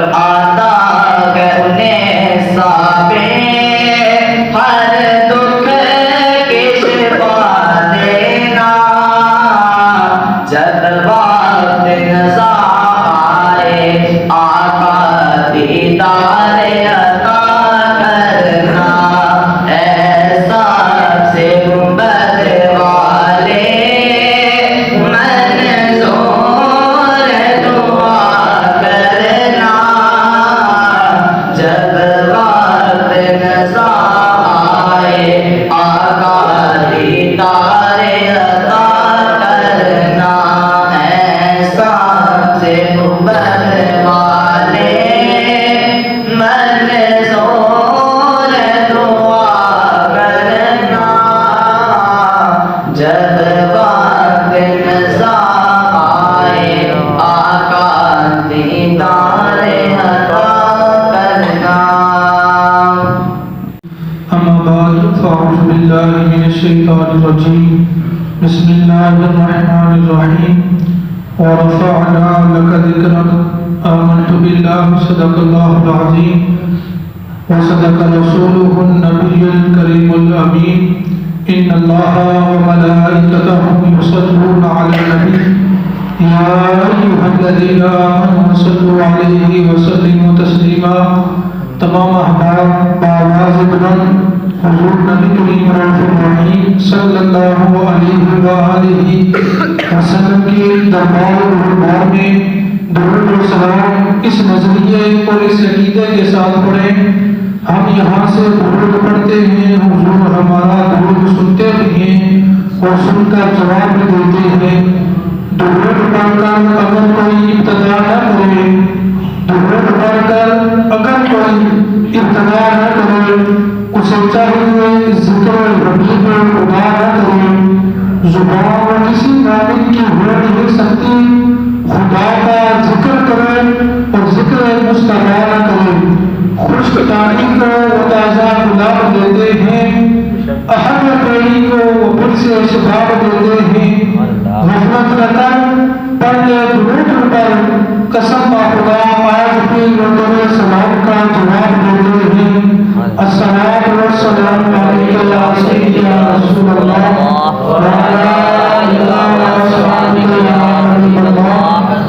اور آتا ہے انہیں صابر ہر دکھ کی شفا دینا جب وقت نزا آئے آقا دیدار عطا کرنا ایسا سے گنبد والے منظور دعا کرنا جب وقت نزا آئے آقا دیدار عطا کرنا ایسا سے گنبد والے منظور دعا کرنا جب وقت نزا آئے آقا دیدار عطا کرنا. أما بعد فأعوذ بالله من الشيطان الرجيم بسم الله الرحمن الرحيم ورفعنا لك ذكرك آمنت بالله صدق الله العظيم وصدق رسوله النبي الكريم الأمين إن الله وملائكته يصلون على النبي يا أيها الذين آمنوا صلوا عليه وسلموا تسليما. تمام احباب بآواز بلند حضور نبی کریم رؤوف الرحیم صلی اللہ علیہ وآلہ وسلم کی دربار الرحمن میں درود و سلام اس نظریے اور اس عقیدے کے ساتھ پڑھیں. ہم یہاں سے درود پڑھتے ہیں، حضور ہمارا درود سنتے بھی ہیں اور سن کر جواب بھی دیتے ہیں. درود پڑھ کر اگر کوئی ابتدا نہ کرے، درود پڑھ کر اگر کوئی ابتدا نہ کرے، اسے چاہیے ذکر حبیب خدا نہ کرے. زبان کسی نامن کی ہو نہیں سکتی، خدا کا ذکر کرے اور ذکر مصطفیٰ نہ کرے. خشک ٹہنی کو وہ تازہ گلاب دیتے ہیں، اہم پیڑی کو وہ پھر سے شباب دیتے ہیں. غفلت رتن پڑھتے درود پر قسم با خدا آج بھی وہ تمہیں سلام کا جواب دیتے ہیں. الصلاۃ والسلام علیک یا سیدنا رسول اللہ وعلی آلہ وصحبہ یا حبیب اللہ.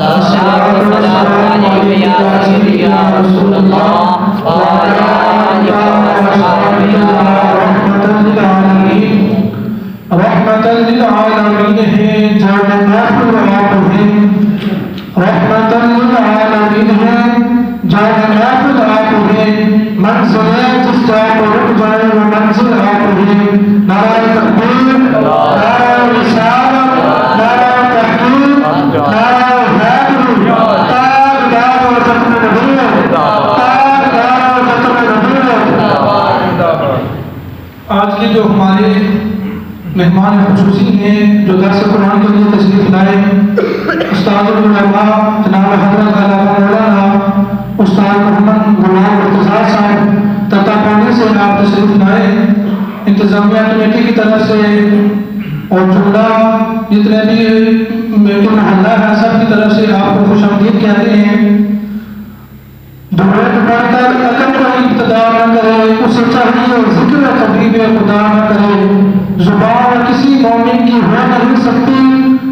الصلاۃ والسلام علیک یا سیدنا رسول اللہ وعلی آلہ وصحبہ یا رحمۃ للعالمین. رحمت للعالمین ہے جان محفوظ آپ ہیں، رحمت للعالمین ہے جان محفوظ آپ ہیں. منزلیں جس جا پر رک جائے وہ منزل آپ ہیں. نعرہ تکبیر، نعرہ رسالت، نعرہ تحقیق، نعرہ حیدری، تاجدار و ختم نبوت، تاجدار و ختم نبوت. آج کے جو ہمارے مہمان خصوصی ہیں جو درس قرآن کے لیے تشریف لائے، استاد العلماء جناب حضرت علامہ مولانا استاد محمد غلام مرتضیٰ صاحب تتا پانی سے آپ تشریف لائے. انتظامیہ کمیٹی کی طرف سے اور جملہ جتنے بھی محلہ ہے سب کی طرف سے آپ کو خوش آمدید کہتے ہیں. درود پڑھ کر اگر کوئی ابتدا نہ کرے، اسے چاہیے ذکر حبیب خدا نہ کرے. زبان کسی مومن کی ہو نہیں سکتی،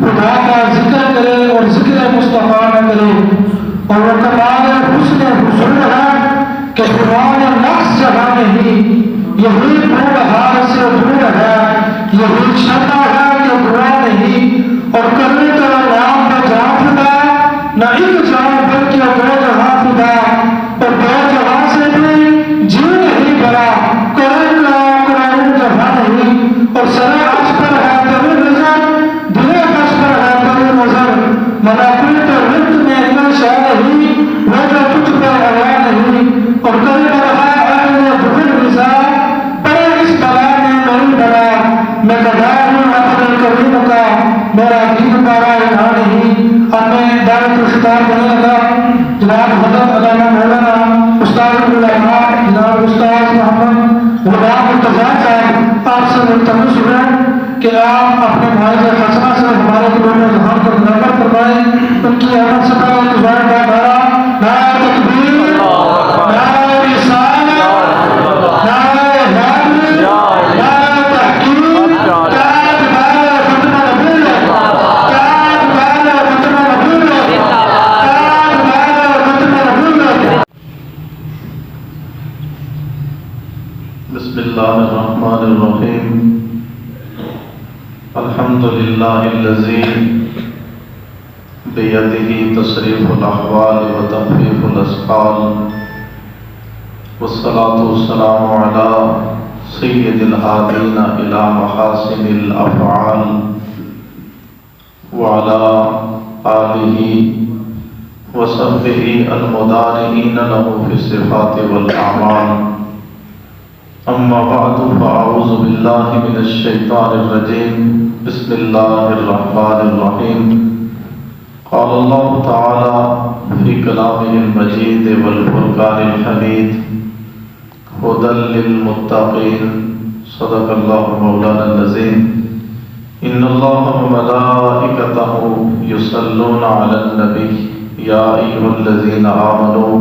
خدا کا ذکر کرے اور ذکر مصطفیٰ نہ کرے. اور وہ کمال حسن حضور ہے کہ قرآن نقص جہاں نہیں، یہی دور ہار سے دور ہے، یہی شرع ہے کہ برا نہیں. اور کرنے کا نام نہ جہاں فدا، نہ ایک جہاں بلکہ دو جہاں فدا. اور دو جہاں سے بھی جی نہیں بڑا، قرآن کا قرآن جہاں نہیں. اور سرے عرش پر ہے تیری نظر، دلے عرش پر ہے تیری نظر. ملاکوت رت میں کوئی شے نہیں، وہ جو تجھ پر حیا نہیں. اور کل پر ہے اہل بخل نظام، پڑے اس بلا میں نہیں بڑا. میں گدھا ہوں اپنے کریم کا، میرا دین پارا یہاں نہیں. اب میں دعوت خطاب کرنے لگا. جناب حضرت علامہ مولانا استاد العلماء جناب استاد محمد غلام مرتضیٰ صاحب آپ سے ملتمس ہے کہ آپ اپنے معاذ حسنہ سے ہمارے دلوں میں ذہن کو منور فرمائیں. ان کی احمد سے پہلے گزار کا نعرہ، نعرہ تکبیر، الله الرحمن الرحيم الحمد لله الذي بيده تصريف الأحوال وتخفيف الأثقال والصلاة والسلام على سيد الهادين إلى محاسن الأفعال وعلى آله وصحبه المدارئين له في الصفات والأعمال. أما بعد فأعوذ بالله من الشيطان الرجيم. بسم الله الرحمن الرحيم. قال الله تعالى في كلامه المجيد والفرقان الحميد هدى للمتقين. صدق الله مولانا العظيم. إن الله وملائكته يصلون على النبي يا أيها الذين آمنوا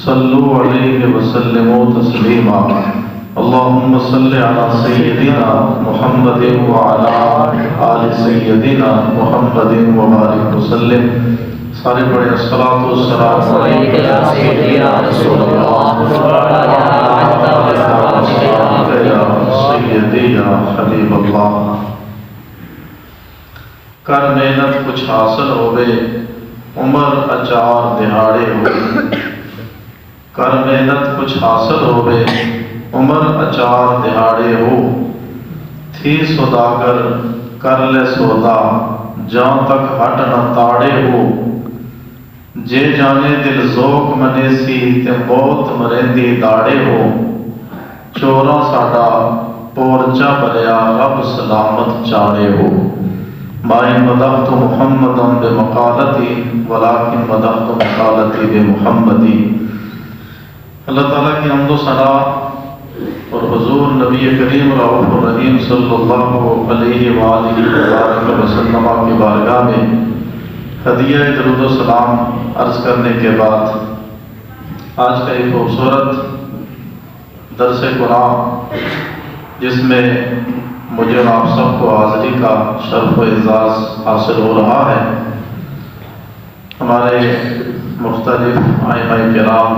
صلوا عليه وسلموا تسليما. اللهم صل على سيدنا محمد وعلى آل سيدنا محمد وبارك وسلم. سارے پڑھیں الصلاۃ والسلام علیک یا سیدی یا رسول اللہ یا سیدی یا حبیب اللہ. کر محنت کچھ حاصل ہوئے عمر اچار دہاڑے ہو. کر محنت کچھ حاصل ہوئے عمر اچار دہاڑے ہو. تھی سوداگر کر لے سودا جہاں تک ہٹ نہ تاڑے ہو. جے جانے دل ذوق منے سی تے موت مرندی داڑے ہو. چوراں ساڈا پورچا بھریا رب سلامت چاڑے ہو. مائن مدحت محمدا بمقالتی ولکن مدحت مقالتی بمحمدی. اللہ تعالیٰ کی حمد و ثنا اور حضور نبی کریم رؤوف الرحیم صلی اللہ علیہ وآلہ وسلم کی بارگاہ میں ہدیہ درود و سلام عرض کرنے کے بعد آج کا ایک خوبصورت درس قرآن جس میں مجھے اور آپ سب کو حاضری کا شرف و اعزاز حاصل ہو رہا ہے. ہمارے مختلف ائمہ کرام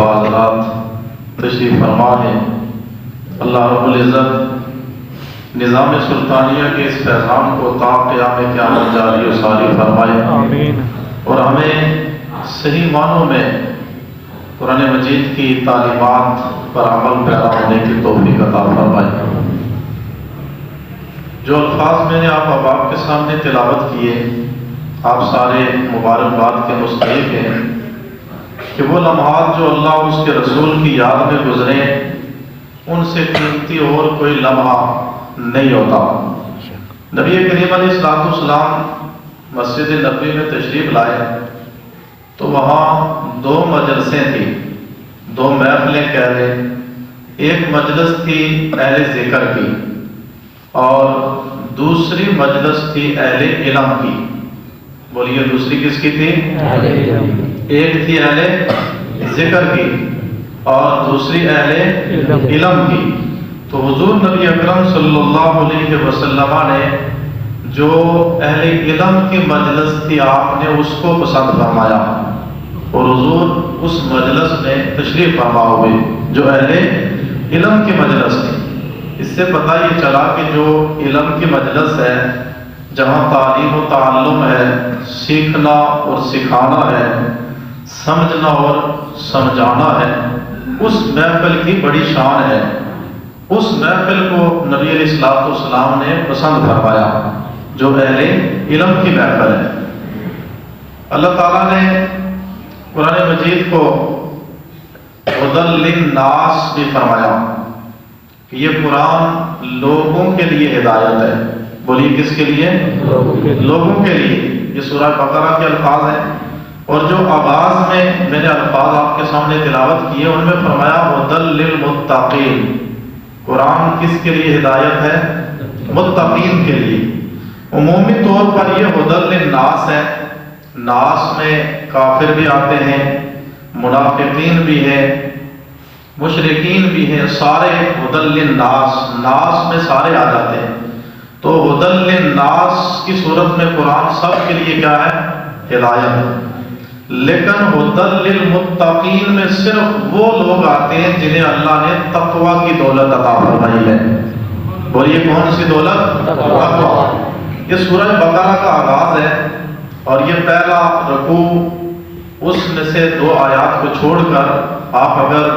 حضرات تشریف فرما ہیں. اللہ رب العزت نظام سلطانیہ کے اس پیغام کو تا قیام قیامت جاری و ساری فرمائے. آمین. اور ہمیں صحیح معنوں میں قرآن مجید کی تعلیمات پر عمل پیرا ہونے کی توفیق عطا فرمائے. جو الفاظ میں نے آپ احباب کے سامنے تلاوت کیے آپ سارے مبارکباد کے مستحق ہیں کہ وہ لمحات جو اللہ اور اس کے رسول کی یاد میں گزرے ان سے قیمتی اور کوئی لمحہ نہیں ہوتا. نبی کریم علیہ السلام مسجد نبوی میں تشریف لائے تو وہاں دو مجلسیں تھیں, دو محفلیں کہہ لیں. ایک مجلس تھی اہل ذکر کی اور دوسری مجلس تھی اہل علم کی. بولیے دوسری کس کی تھی؟ ایک تھی اہل ذکر کی اور دوسری اہل علم کی. تو حضور نبی اکرم صلی اللہ علیہ وسلم نے جو اہل علم کی مجلس تھی آپ نے اس کو پسند فرمایا اور حضور اس مجلس میں تشریف فرما ہوئے جو اہل علم کی مجلس تھی. اس سے پتہ یہ چلا کہ جو علم کی مجلس ہے جہاں تعلیم و تعلم ہے, سیکھنا اور سکھانا ہے, سمجھنا اور سمجھانا ہے, اس محفل کی بڑی شان ہے. اس محفل کو نبی علیہ السلام نے پسند فرمایا جو اہل علم کی محفل ہے. اللہ تعالیٰ نے قرآن مجید کو ہدی للناس بھی فرمایا کہ یہ قرآن لوگوں کے لیے ہدایت ہے. بولیے کس کے لیے؟ لوگوں کے لیے. یہ سورہ بقرہ کے الفاظ ہیں اور جو آغاز میں نے الفاظ آپ کے سامنے تلاوت کیے ان میں فرمایا ہدی للمتقین. قرآن کس کے لیے ہدایت ہے؟ متقین کے لیے. عمومی طور پر یہ ہدی للناس ہے. ناس میں کافر بھی آتے ہیں, منافقین بھی ہیں, مشرکین بھی ہیں, سارے ہدی للناس, ناس میں سارے آ جاتے ہیں. تو ہدی للناس کی صورت میں قرآن سب کے لیے کیا ہے؟ ہدایت ہے. لیکن ہدی للمتقین میں صرف وہ لوگ آتے ہیں جنہیں اللہ نے تقوی کی دولت عطا فرمائی ہے۔ بولیے کون سی دولت؟ تقوی۔ یہ سورہ بقرہ کا آغاز ہے اور یہ پہلا رکوع اس میں سے 2 آیات کو چھوڑ کر آپ اگر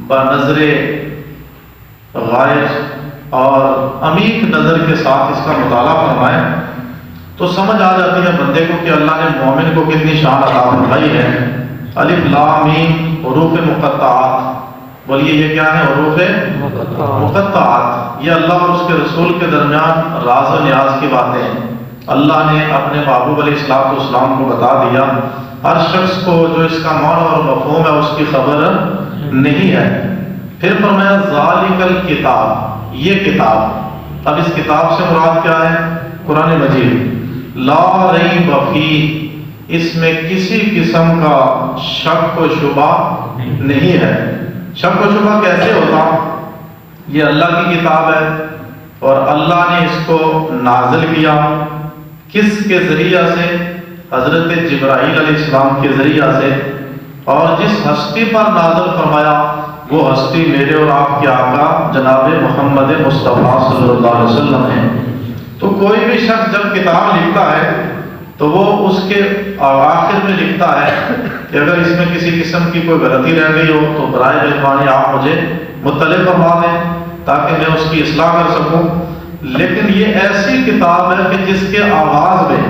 بنظر غائب اور عمیق نظر کے ساتھ اس کا مطالعہ فرمائیں تو سمجھ آ جاتی ہے بندے کو کہ اللہ نے مومن کو کتنی شان عطا فرمائی ہے۔ الف لام میم حروف مقطعات، بولیے یہ کیا ہے؟ حروف مقطعات۔ یہ اللہ اور اس کے رسول کے درمیان راز و نیاز کی باتیں ہیں۔ اللہ نے اپنے محبوب علیہ السلام کو بتا دیا، ہر شخص کو جو اس کا معنی اور مفہوم ہے اس کی خبر نہیں ہے۔ پھر فرمایا ذالک الکتاب، یہ کتاب۔ اب اس کتاب سے مراد کیا ہے؟ قرآن مجید۔ لا ریب فیہ، اس میں کسی قسم کا شک و شبہ نہیں ہے۔ شک و شبہ کیسے ہوتا؟ یہ اللہ کی کتاب ہے اور اللہ نے اس کو نازل کیا کس کے ذریعہ سے؟ حضرت جبرائیل علیہ السلام کے ذریعہ سے، اور جس ہستی پر نازل فرمایا وہ ہستی میرے اور آپ کے آقا جناب محمد مصطفیٰ صلی اللہ علیہ وسلم ہے۔ تو کوئی بھی شخص جب کتاب لکھتا ہے تو وہ اس کے آخر میں لکھتا ہے کہ اگر اس میں کسی قسم کی کوئی غلطی رہ گئی ہو تو برائے مہربانی آپ مجھے مطلع فرما دیں تاکہ میں اس کی اصلاح کر سکوں۔ لیکن یہ ایسی کتاب ہے کہ جس کے آغاز میں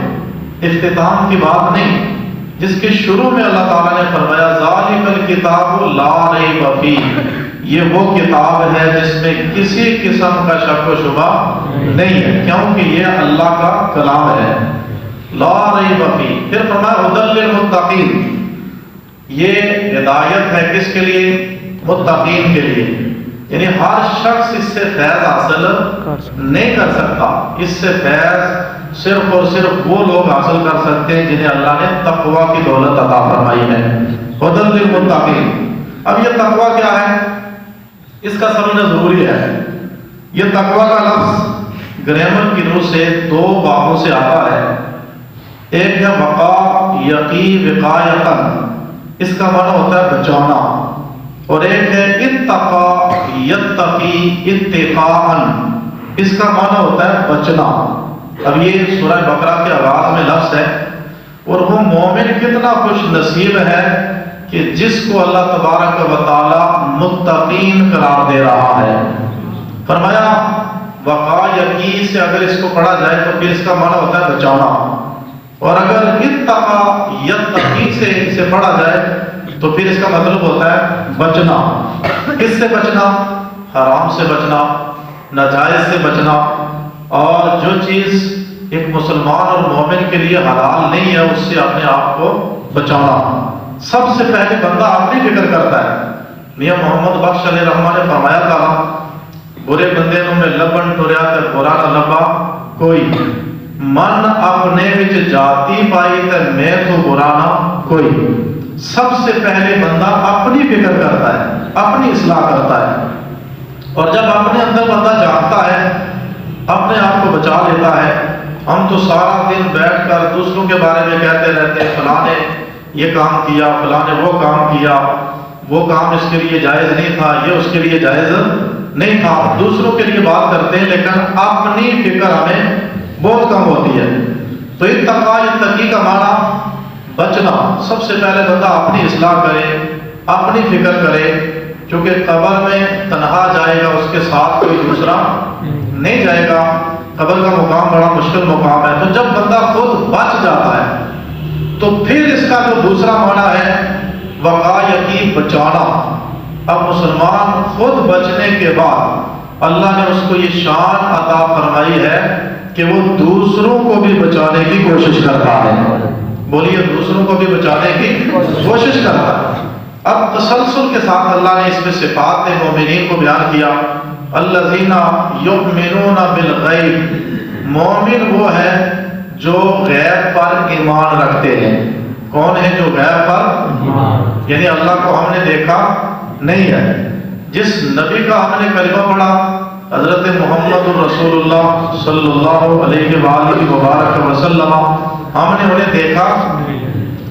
اختتام کی بات نہیں، جس کے شروع میں اللہ تعالیٰ نے فرمایا ذالک الکتاب لا ریب فیہ، یہ وہ کتاب ہے جس میں کسی قسم کا شک و شبہ نہیں ہے، کیونکہ یہ اللہ کا کلام ہے۔ لا ریب فیہ۔ پھر فرمایا ہدی للمتقین، یہ ہدایت ہے کس کے لیے؟ متقین کے لیے، یعنی ہر شخص اس سے فیض حاصل نہیں کر سکتا۔ اس سے فیض صرف اور صرف وہ لوگ حاصل کر سکتے ہیں جنہیں اللہ نے تقوی کی دولت عطا فرمائی ہے۔ ہدی للمتقین۔ اب یہ تقوی کیا ہے؟ اس کا سمجھنا ضروری ہے۔ یہ تقوی کا لفظ گرامر کی روح سے 2 بابوں سے آتا ہے۔ ایک ہے وقا یقی وقایتن، اس کا معنی ہوتا ہے بچانا، اور ایک ہے اتقا یتقی اتقاءً، اس کا معنی ہوتا ہے بچنا۔ اب یہ سورہ بقرہ کے آغاز میں لفظ ہے، اور وہ مومن کتنا خوش نصیب ہے کہ جس کو اللہ تبارک و تعالی متقین قرار دے رہا ہے۔ فرمایا وقا یقی سے اگر اس کو پڑھا جائے تو پھر اس کا معنی ہوتا ہے بچانا، اور اگر اتقا یتقی سے اسے پڑھا جائے تو پھر اس کا مطلب ہوتا ہے بچنا۔ کس سے بچنا؟ حرام سے بچنا، ناجائز سے بچنا، اور جو چیز ایک مسلمان اور مومن کے لیے حلال نہیں ہے اس سے اپنے آپ کو بچانا۔ سب سے پہلے بندہ اپنی فکر کرتا ہے۔ میاں محمد بخش علیہ رحمہ نے فرمایا تھا برے بندے میں لبن ٹریا تے برا نہ لبا کوئی، من اپنے وچ جاتی پائی تے میں تو برا نہ کوئی۔ سب سے پہلے بندہ اپنی فکر کرتا ہے، اپنی اصلاح کرتا ہے، اور جب اپنے اندر بندہ جانتا ہے، اپنے آپ کو بچا لیتا ہے۔ ہم تو سارا دن بیٹھ کر دوسروں کے بارے میں کہتے رہتے ہیں فلاں نے یہ کام کیا، فلاں نے وہ کام کیا، وہ کام اس کے لیے جائز نہیں تھا، یہ اس کے لیے جائز نہیں تھا۔ دوسروں کے لیے بات کرتے ہیں لیکن اپنی فکر ہمیں بہت کم ہوتی ہے۔ تو اتقا یتقی کا معنی بچنا۔ سب سے پہلے بندہ اپنی اصلاح کرے، اپنی فکر کرے، چونکہ قبر میں تنہا جائے گا، اس کے ساتھ کوئی دوسرا نہیں جائے گا۔ قبر کا مقام بڑا مشکل مقام ہے۔ تو جب بندہ خود بچ جاتا ہے تو پھر اس کا جو دوسرا معنی ہے وقا یقی بچانا۔ اب مسلمان خود بچنے کے بعد اللہ نے اس کو یہ شان عطا فرمائی ہے کہ وہ دوسروں کو بھی بچانے کی کوشش کرتا ہے۔ بولیے دوسروں کو بھی بچانے کی کوشش کرتا ہے۔ اب تسلسل کے ساتھ اللہ نے اس میں صفات مومنین کو بیان کیا۔ الذین یؤمنون بالغیب، مومن وہ ہے جو غیب پر ایمان رکھتے ہیں۔ کون ہے جو غیب پر؟ یعنی اللہ کو ہم نے دیکھا نہیں ہے۔ جس نبی کا ہم نے کلمہ پڑھا حضرت محمد رسول اللہ صلی اللہ علیہ وآلہ وبارک وسلم، ہم نے انہیں دیکھا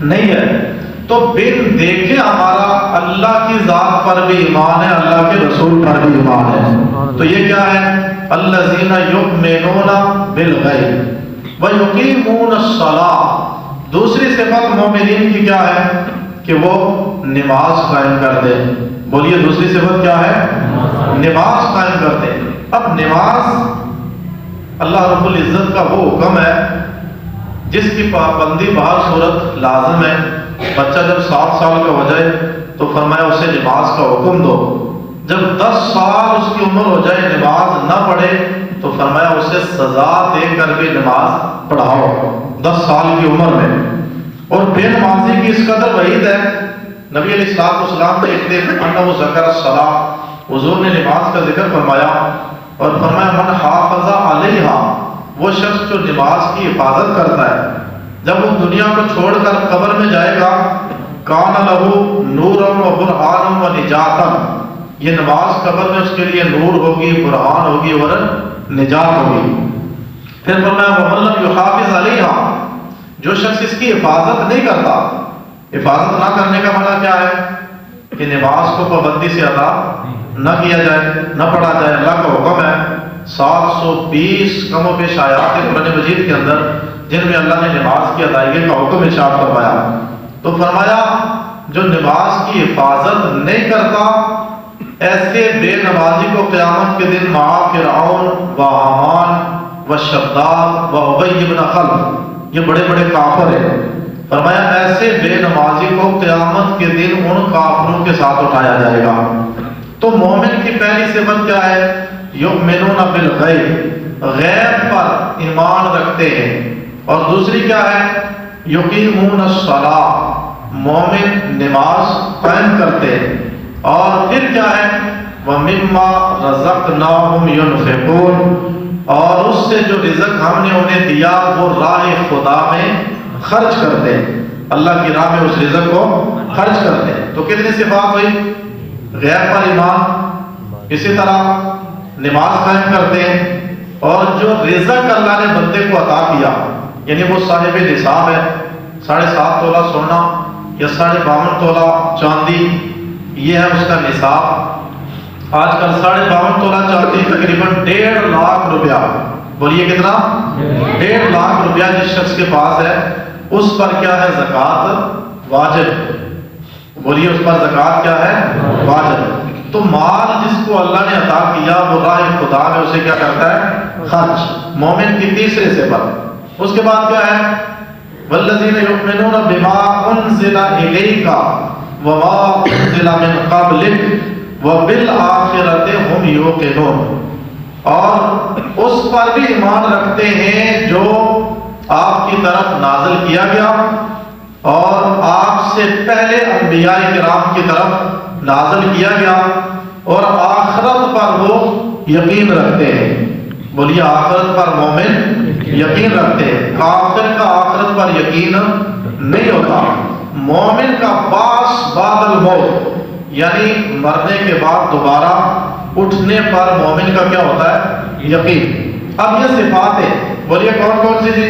نہیں ہے۔ تو بن دیکھے ہمارا اللہ کی ذات پر بھی ایمان ہے، اللہ کے رسول پر بھی ایمان ہے۔ تو یہ کیا ہے؟ الذین یؤمنون بالغیب ویقیمون الصلاۃ۔ دوسری صفت مومنین کی کیا ہے؟ کہ وہ نماز قائم کر دے۔ بولیے دوسری صفت کیا ہے؟ نماز قائم کر دے۔ اب نماز اللہ رب العزت کا وہ حکم ہے جس کی پابندی بہر صورت لازم ہے۔ بچہ جب 7 سال کا ہو جائے تو فرمایا اسے نماز کا حکم دو۔ جب 10 سال اس کی عمر ہو جائے نماز نہ پڑھے تو فرمایا اسے سزا دے کر بھی نماز پڑھاؤ 10 سال کی عمر میں۔ اور بے نمازی کی اس قدر وعید ہے، نبی علیہ الصلوۃ والسلام نے ایک دن انہ ذکر الصلاۃ، حضور نے نماز کا ذکر فرمایا اور فرمایا من حافظ علیہا، وہ شخص جو نماز کی حفاظت کرتا ہے جب وہ دنیا کو چھوڑ کر قبر میں جائے گا کان لہ نورا و برہانا و نجاتا، یہ نماز قبر میں اس کے لیے نور ہوگی، برہان ہوگی اور نجات ہوگی۔ پھر فرمایا ومن لم یحافظ علیہا، جو شخص اس کی حفاظت نہیں کرتا، حفاظت نہ کرنے کا معنی کیا ہے؟ کہ نماز کو پابندی سے ادا نہ کیا جائے، نہ پڑھا جائے۔ اللہ کا حکم ہے، 720 کم و بیش آیات قرآن مجید کے اندر جن میں اللہ نے نماز کی ادائیگی کا حکم ارشاد فرمایا۔ تو فرمایا جو نماز کی حفاظت نہیں کرتا ایسے بے نمازی کو قیامت کے دن مع فرعون و حامان و شداد و ابی بن خلف، یہ بڑے بڑے کافر ہیں، فرمایا ایسے بے نمازی کو قیامت کے دن ان کافروں کے ساتھ اٹھایا جائے گا۔ تو مومن کی پہلی صفت کیا ہے؟ یؤمنون بالغیب، غیب پر ایمان رکھتے ہیں۔ اور دوسری کیا ہے؟ یقیمون الصلاۃ، مومن نماز قائم کرتے ہیں۔ اور پھر کیا ہے؟ وَمِمَّا رَزَقْنَاهُمْ يُنْفِقُونَ، اور اس سے جو رزق ہم نے انہیں دیا وہ راہ خدا میں خرچ کرتے ہیں، اللہ کی راہ میں اس رزق کو خرچ کرتے ہیں۔ تو کتنی صفات ہوئی؟ غیب پر ایمان، اسی طرح نماز قائم کرتے ہیں، اور جو رزق اللہ نے بندے کو عطا کیا یعنی وہ صاحب نصاب ہے، 7.5 تولہ سونا یا 52.5 تولہ چاندی، یہ ہے اس کا نصاب۔ آج کل 52.5 تولہ چاندی تقریباً 1.5 لاکھ روپیہ، بولیے کتنا؟ 1.5 لاکھ روپیہ جس شخص کے پاس ہے اس پر کیا ہے؟ زکوٰۃ واجب، بولیے اس پر زکوٰۃ کیا ہے؟ واجب۔ تو مال جس کو اللہ نے عطا کیا وہ راہ خدا میں اسے کیا کرتا ہے؟ خرچ۔ مومن کی تیسرے صفت۔ اس کے بعد کیا ہے؟ والذین یؤمنون بما انزل الیک وما انزل من قبلک وبالآخرۃ هم یوقنون، اور اس پر بھی ایمان رکھتے ہیں جو آپ کی طرف نازل کیا گیا اور آپ سے پہلے انبیاء کرام کی طرف نازل کیا گیا، اور آخرت پر وہ یقین رکھتے ہیں۔ بولیے آخرت پر مومن یقین رکھتے ہیں۔ کافر کا آخرت پر یقین نہیں ہوتا۔ مومن کا باس بعد الموت، یعنی مرنے کے بعد دوبارہ اٹھنے پر مومن کا کیا ہوتا ہے؟ یقین۔ اب یہ صفات ہے، بولیے کون کون سی تھی؟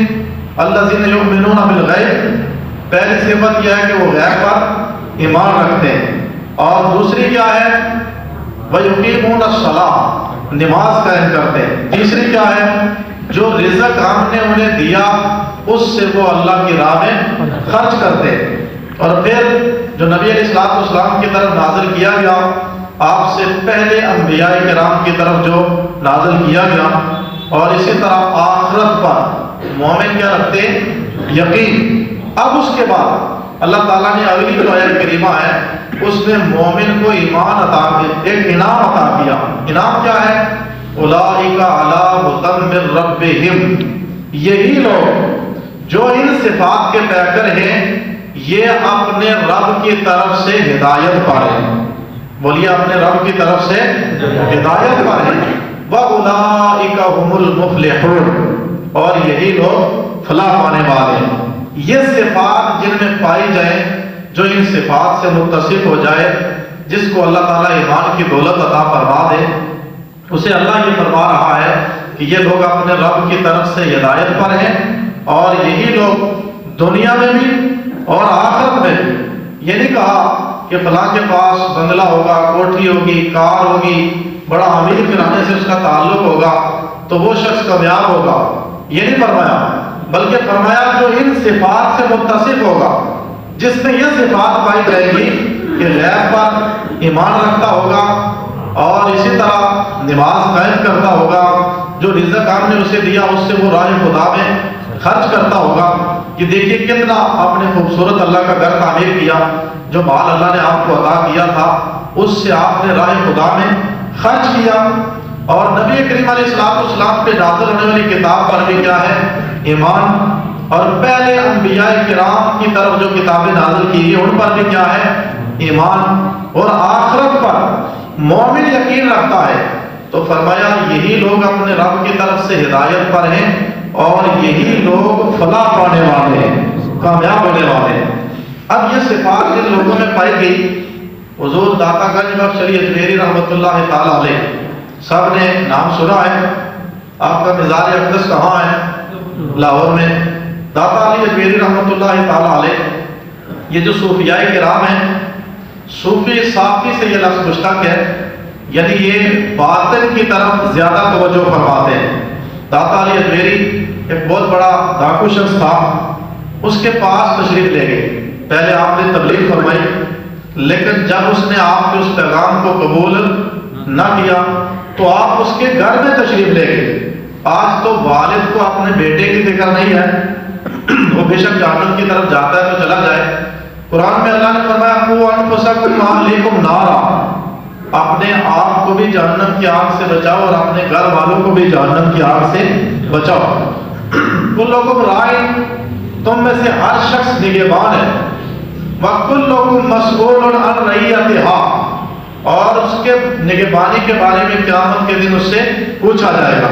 الذین یؤمنون بالغیب، پہلی صفت یہ ہے کہ وہ غیب پر ایمان رکھتے ہیں، اور دوسری کیا ہے؟ وَيُقِيمُونَ الصَّلَاةَ، نماز قائم کرتے ہیں۔ تیسری کیا ہے؟ جو رزق ہم نے انہیں دیا اس سے وہ اللہ کی راہ میں خرچ کرتے ہیں۔ اور پھر جو نبی علیہ الصلوۃ والسلام کی طرف نازل کیا گیا، آپ سے پہلے انبیاء کرام کی طرف جو نازل کیا گیا، اور اسی طرح آخرت پر مومن کیا رکھتے ہیں؟ یقین۔ اب اس کے بعد اللہ تعالیٰ نے اگلی جو آیت کریمہ ہے اس میں مومن کو ایمان عطا کیا، ایک انعام عطا کیا۔ انعام کیا ہے؟ اولئک علی ھدی من ربہم، یہی لوگ جو ان صفات کے پیکر ہیں یہ اپنے رب کی طرف سے ہدایت پر ہیں۔ بولیے اپنے رب کی طرف سے ہدایت پر ہیں۔ وَأُولَئِکَ هُمُ الْمُفْلِحُونَ، اور یہی لوگ فلاح پانے والے ہیں۔ یہ صفات جن میں پائی جائیں، جو ان صفات سے متصف ہو جائے، جس کو اللہ تعالیٰ ایمان کی دولت عطا فرما دے، اسے اللہ یہ فرما رہا ہے کہ یہ لوگ اپنے رب کی طرف سے ہدایت پر ہیں، اور یہی لوگ دنیا میں بھی اور آخرت میں یہ نہیں کہا کہ فلاں کے پاس بنگلہ ہوگا، کوٹھی ہوگی، کار ہوگی، بڑا امیر گھرانے سے اس کا تعلق ہوگا تو وہ شخص کامیاب ہوگا، یہ نہیں فرمایا، بلکہ فرمایا جو ان صفات سے متصف ہوگا، جس میں یہ صفات پائی جائے گی کہ غیب پر ایمان رکھتا ہوگا اور اسی طرح نماز قائم کرتا ہوگا، جو رزق آپ نے اسے دیا اس سے وہ راہ خدا میں خرچ کرتا ہوگا۔ کہ دیکھیے کتنا آپ نے خوبصورت اللہ کا گھر تعمیر کیا، جو مال اللہ نے آپ کو عطا کیا تھا اس سے آپ نے راہ خدا میں خرچ کیا، اور نبی کریم علیہ السلام پہ نازل ہونے والی کتاب پر بھی کیا ہے؟ ایمان، اور پہلے انبیاء کرام کی طرف جو کتابیں نازل کی گئی ان پر بھی کیا ہے؟ ایمان، اور آخرت پر مومن یقین رکھتا ہے۔ تو فرمایا یہی لوگ اپنے رب کی طرف سے ہدایت پر ہیں اور یہی لوگ فلاح پانے والے ہیں، کامیاب ہونے والے ہیں۔ اب یہ صفات جن لوگوں میں پائی گئی، حضور داتا گنج بخش علی اجمیری رحمۃ اللہ تعالی علیہ، سب نے نام سنا ہے۔ آپ کا مزار اقدس کہاں ہے؟ لاہور میں۔ داتا علی اجمیری رحمۃ اللہ تعالی علیہ، یہ جو صوفیاء کرام ہیں، صوفی صافی سے یہ لفظ مشتق ہے، یعنی یہ باطن کی طرف زیادہ توجہ فرماتے ہیں۔ داتا علی اجمیری ایک بہت بڑا ڈاکو شخص تھا، اس کے پاس تشریف لے گئے۔ پہلے آپ نے تبلیغ فرمائی، لیکن جب اس نے آپ کے اس پیغام کو قبول نہ کیا تو آپ اس کے گھر میں تشریف لے گئے۔ آج تو والد کو اپنے بیٹے کی فکر نہیں ہے، وہ بے شک جہنم کی طرف جاتا ہے تو چلا جائے۔ قرآن میں اللہ نے فرمایا قوا انفسکم واہلیکم نارا، اپنے آپ کو بھی جہنم کی آگ سے بچاؤ اور اپنے گھر والوں کو بھی جہنم کی آگ سے بچاؤ۔ کلکم راعٍ، تم میں سے ہر شخص نگہبان ہے، وَكُلُّكُمْ مَسْئُولٌ عَنْ رَعِيَّتِهَا، اور اس کے نگہبانی کے بارے میں قیامت کے دن اس سے پوچھا جائے گا۔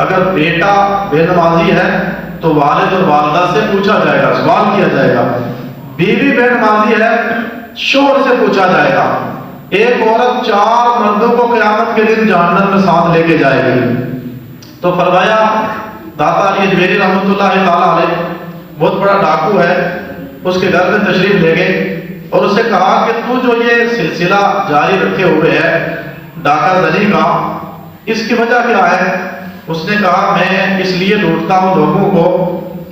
اگر بیٹا بے نمازی ہے تو والد اور والدہ سے پوچھا جائے گا، سوال کیا جائے گا۔ بیوی بے نمازی ہے، شوہر سے پوچھا جائے گا۔ ایک عورت 4 مردوں کو قیامت کے دن جہنم میں ساتھ لے کے جائے گی۔ تو فرمایا داتا علی اجمیری رحمۃ اللہ تعالی علیہ بہت بڑا ڈاکو ہے، اس کے گھر میں تشریف لے گئے اور اسے کہا کہ تو جو یہ سلسلہ جاری رکھے ہوئے ہے ڈاکہ زنی کا، اس کی وجہ کیا ہے؟ اس نے کہا میں اس لیے لوٹتا ہوں لوگوں کو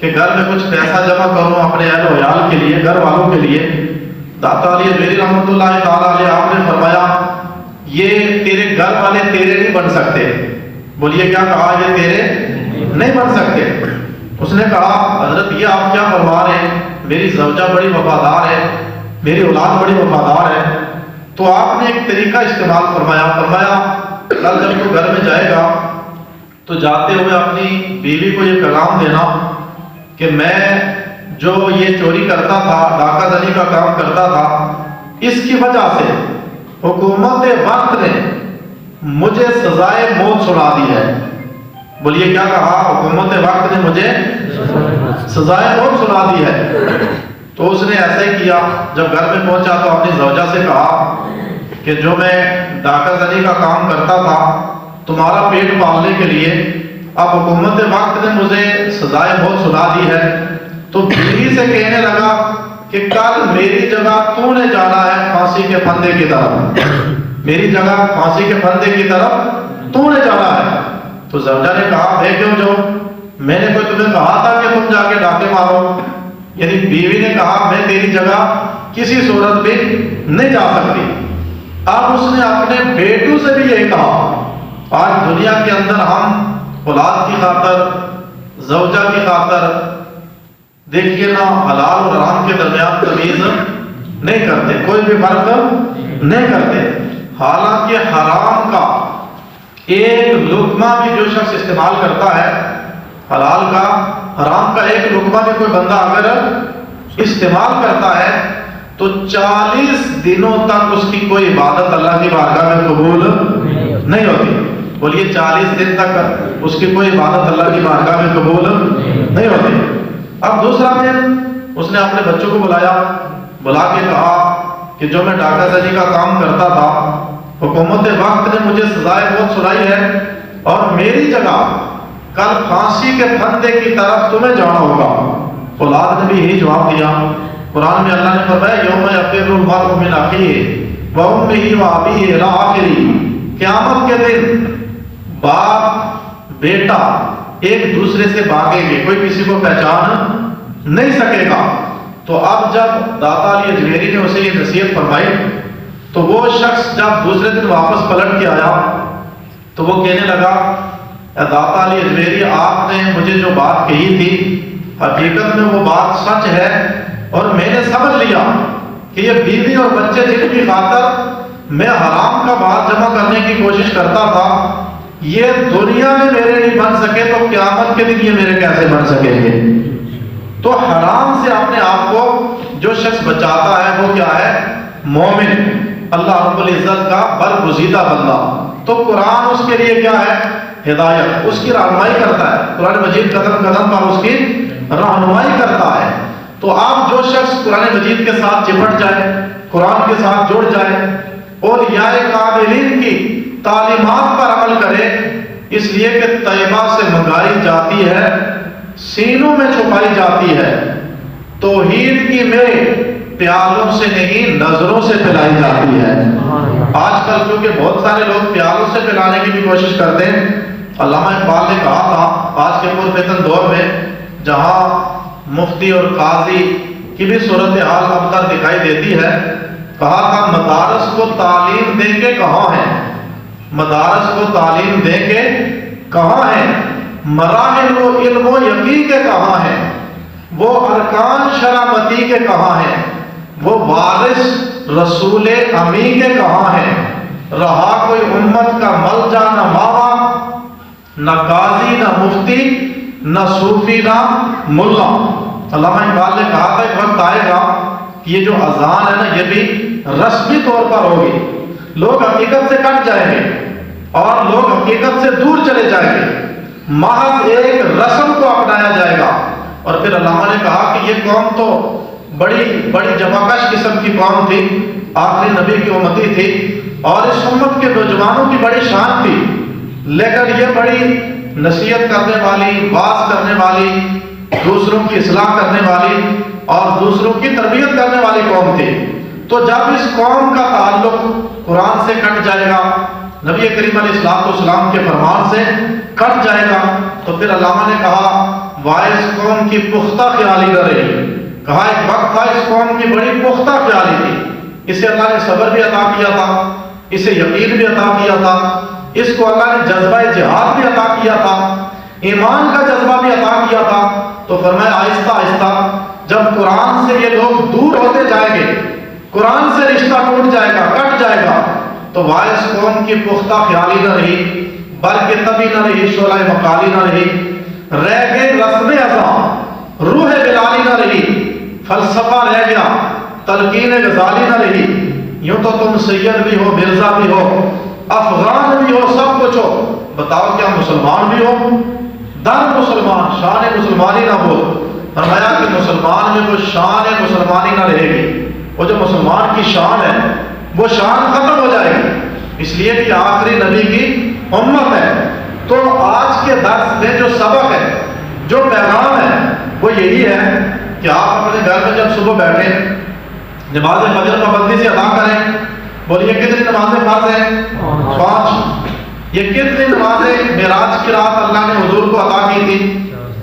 کہ گھر میں کچھ پیسہ جمع کروں اپنے اہل و عیال کے لیے، گھر والوں کے لیے۔ داتا علی اجمیری رحمۃ اللہ تعالی علیہ آپ نے فرمایا یہ تیرے گھر والے تیرے نہیں بن سکتے۔ بولیے کیا کہا؟ یہ تیرے نہیں بن سکتے۔ اس نے کہا حضرت یہ آپ کیا فرما رہے ہیں؟ میری زوجہ بڑی وفادار ہے، میری اولاد بڑی وفادار ہے۔ تو آپ نے ایک طریقہ استعمال فرمایا، کل جب تو گھر میں جائے گا تو جاتے ہوئے اپنی بیوی کو یہ پیغام دینا کہ میں جو یہ چوری کرتا تھا، ڈاکہ زنی کا کام کرتا تھا، اس کی وجہ سے حکومت وقت نے مجھے سزائے موت سنا دی ہے۔ بولیے کیا کہا؟ حکومت وقت نے مجھے سزائے موت سنا دی ہے۔ تو اس نے ایسے ہی کیا، جب گھر میں پہنچا تو اپنی زوجہ سے کہا کہ جو میں ڈاکہ زنی کا کام کرتا تھا تمہارا پیٹ پالنے کے لیے، اب حکومت وقت نے مجھے سزائے موت سنا دی ہے۔ تو بیوی سے کہنے لگا کہ کل میری جگہ تو نے جانا ہے پھانسی کے پھندے کی طرف، میری جگہ پھانسی کے پھندے کی طرف تو نے جانا ہے۔ تو زوجہ نے کہا میں کیوں جاؤں؟ میں نے کوئی تمہیں کہا تھا کہ تم جا کے ڈاکے مارو؟ یعنی بیوی نے کہا میں تیری جگہ کسی صورت بھی نہیں جا سکتی۔ اب اس نے اپنے بیٹوں سے بھی یہی کہا۔ آج دنیا کے اندر ہم اولاد کی خاطر، زوجہ کی خاطر دیکھیے نا حلال اور حرام کے درمیان تمیز نہیں کرتے، کوئی بھی فرق نہیں کرتے۔ حالانکہ حرام کا ایک لقمہ بھی جو شخص استعمال کرتا ہے، حلال کا حرام کا ایک لقمہ بھی کوئی بندہ اگر استعمال کرتا ہے تو 40 دنوں تک اس کی کوئی عبادت اللہ کی بارگاہ میں قبول نہیں ہوتی۔ بولیے 40 دن تک اس کی کوئی عبادت اللہ کی بارگاہ میں قبول نہیں ہوتی۔ اب دوسرا دن اس نے اپنے بچوں کو بلا کے کہا کہ جو میں ڈاکہ زنی کا کام کرتا تھا، حکومت وقت نے مجھے سزائے موت سنائی ہے اور میری جگہ کل پھانسی کے پھندے کی طرف تمہیں جانا ہوگا۔ اولاد نے بھی یہی جواب دیا قرآن میں اللہ نے فرمایا یوم یفر المرء من اخیہ وامہ وابیہ الی آخرہ، قیامت کے دن باپ بیٹا ایک دوسرے سے بھاگیں گے، کوئی کسی کو پہچان نہیں سکے گا۔ تو اب جب داتا علی اجمیری نے اسے یہ نصیحت فرمائی تو وہ شخص جب دوسرے دن واپس پلٹ کے آیا تو وہ کہنے لگا اے داتا علی اجمیری، آپ نے مجھے جو بات کہی تھی حقیقت میں وہ بات سچ ہے، اور میں نے سمجھ لیا کہ یہ بیوی اور بچے جن کی خاطر میں حرام کا مال جمع کرنے کی کوشش کرتا تھا، یہ دنیا میں میرے نہیں بن سکے تو قیامت کے دن یہ میرے کیسے بن سکیں گے؟ تو حرام سے اپنے آپ کو جو شخص بچاتا ہے وہ کیا ہے؟ مومن، اللہ رب العزت کا برگزیدہ بندہ۔ تو قرآن اس کے لیے کیا ہے؟ ہدایت، اس کی رہنمائی کرتا ہے۔ قرآن مجید قدم قدم پر اس کی رہنمائی کرتا ہے۔ تو آپ جو شخص قرآن مجید کے ساتھ چپٹ جائے، قرآن کے ساتھ جڑ جائے، اولیاء کاملین کی تعلیمات پر عمل کرے، اس لیے کہ طیبہ سے منگائی جاتی ہے، سینوں میں چھپائی جاتی ہے، توحید کی میرے پیالوں سے نہیں نظروں سے پلائی جاتی ہے۔ آج کل کیونکہ بہت سارے لوگ پیالوں سے پلانے کی بھی کوشش کرتے ہیں۔ علامہ اقبال نے کہا تھا آج کے پرفتن دور میں جہاں مفتی اور قاضی کی بھی صورتحال اب تک دکھائی دیتی ہے، کہا تھا مدارس کو تعلیم دیں کے کہاں ہیں، مدارس کو تعلیم دیں کے کہاں ہیں، مراحل و علم و یقین کے کہاں ہیں، وہ ارکان شرابتی کے کہاں ہیں، وہ وارث رسول امی کے کہاں ہیں، رہا کوئی امت کا ملجا نہ ماوا، نہ قاضی نہ مفتی نہ صوفی نہ ملا۔ علامہ اقبال نے کہا تھا ایک وقت آئے گا کہ یہ جو اذان ہے نا یہ بھی رسمی طور پر ہوگی، لوگ حقیقت سے کٹ جائیں گے اور لوگ حقیقت سے دور چلے جائیں گے، محض ایک رسم کو اپنایا جائے گا۔ اور پھر علامہ نے کہا کہ یہ قوم تو بڑی جماکش قسم کی قوم تھی، آخری نبی کی امتی تھی، اور اس امت کے نوجوانوں کی بڑی شان تھی، لیکن یہ بڑی نصیحت کرنے والی، واعظ کرنے والی، دوسروں کی اصلاح کرنے والی اور دوسروں کی تربیت کرنے والی قوم تھی۔ تو جب اس قوم کا تعلق قرآن سے کٹ جائے گا، نبی کریم علیہ السلام کے فرمان سے کٹ جائے گا، تو پھر علامہ نے کہا وائس قوم کی پختہ خیالی نہ رہی۔ کہا ایک وقت تھا اس قوم کی بڑی پختہ خیالی تھی، اسے اللہ نے صبر بھی عطا کیا تھا، اسے یقین بھی عطا کیا تھا، اس کو اللہ نے جذبہ جہاد بھی عطا کیا تھا، ایمان کا جذبہ بھی عطا کیا تھا۔ تو فرمایا آہستہ آہستہ جب قرآن سے یہ لوگ دور ہوتے جائیں گے، قرآن سے رشتہ ٹوٹ جائے گا، کٹ جائے گا، تو وائس قوم کی پختہ خیالی نہ رہی، بلکہ تبھی نہ رہی، شعلہ مقالی نہ رہی، رہ گئے رسم ازاں، روح بلالی نہ رہی، فلسفہ رہ گیا، تلقین غزالی نہ رہی۔ یوں تو تم سید بھی ہو، مرزا بھی ہو، افغان بھی ہو، سب کچھ ہو، بتاؤ کیا مسلمان بھی ہو؟ در مسلمان، شان مسلمانی نہ بول۔ فرمایا کہ مسلمان میں وہ شان مسلمانی نہ رہے گی، وہ جو مسلمان کی شان ہے وہ شان ختم ہو جائے گی، اس لیے کہ آخری نبی کی امت ہے۔ تو آج کے درس میں جو سبق ہے، جو پیغام ہے، وہ یہی ہے کہ آپ اپنے گھر میں جب صبح بیٹھیں نماز فجر پابندی سے ادا کریں۔ بولیے کتنی نمازیں فرض ہیں؟ 5۔ یہ کتنی نمازیں معراج کی رات اللہ نے حضور کو عطا کی تھی؟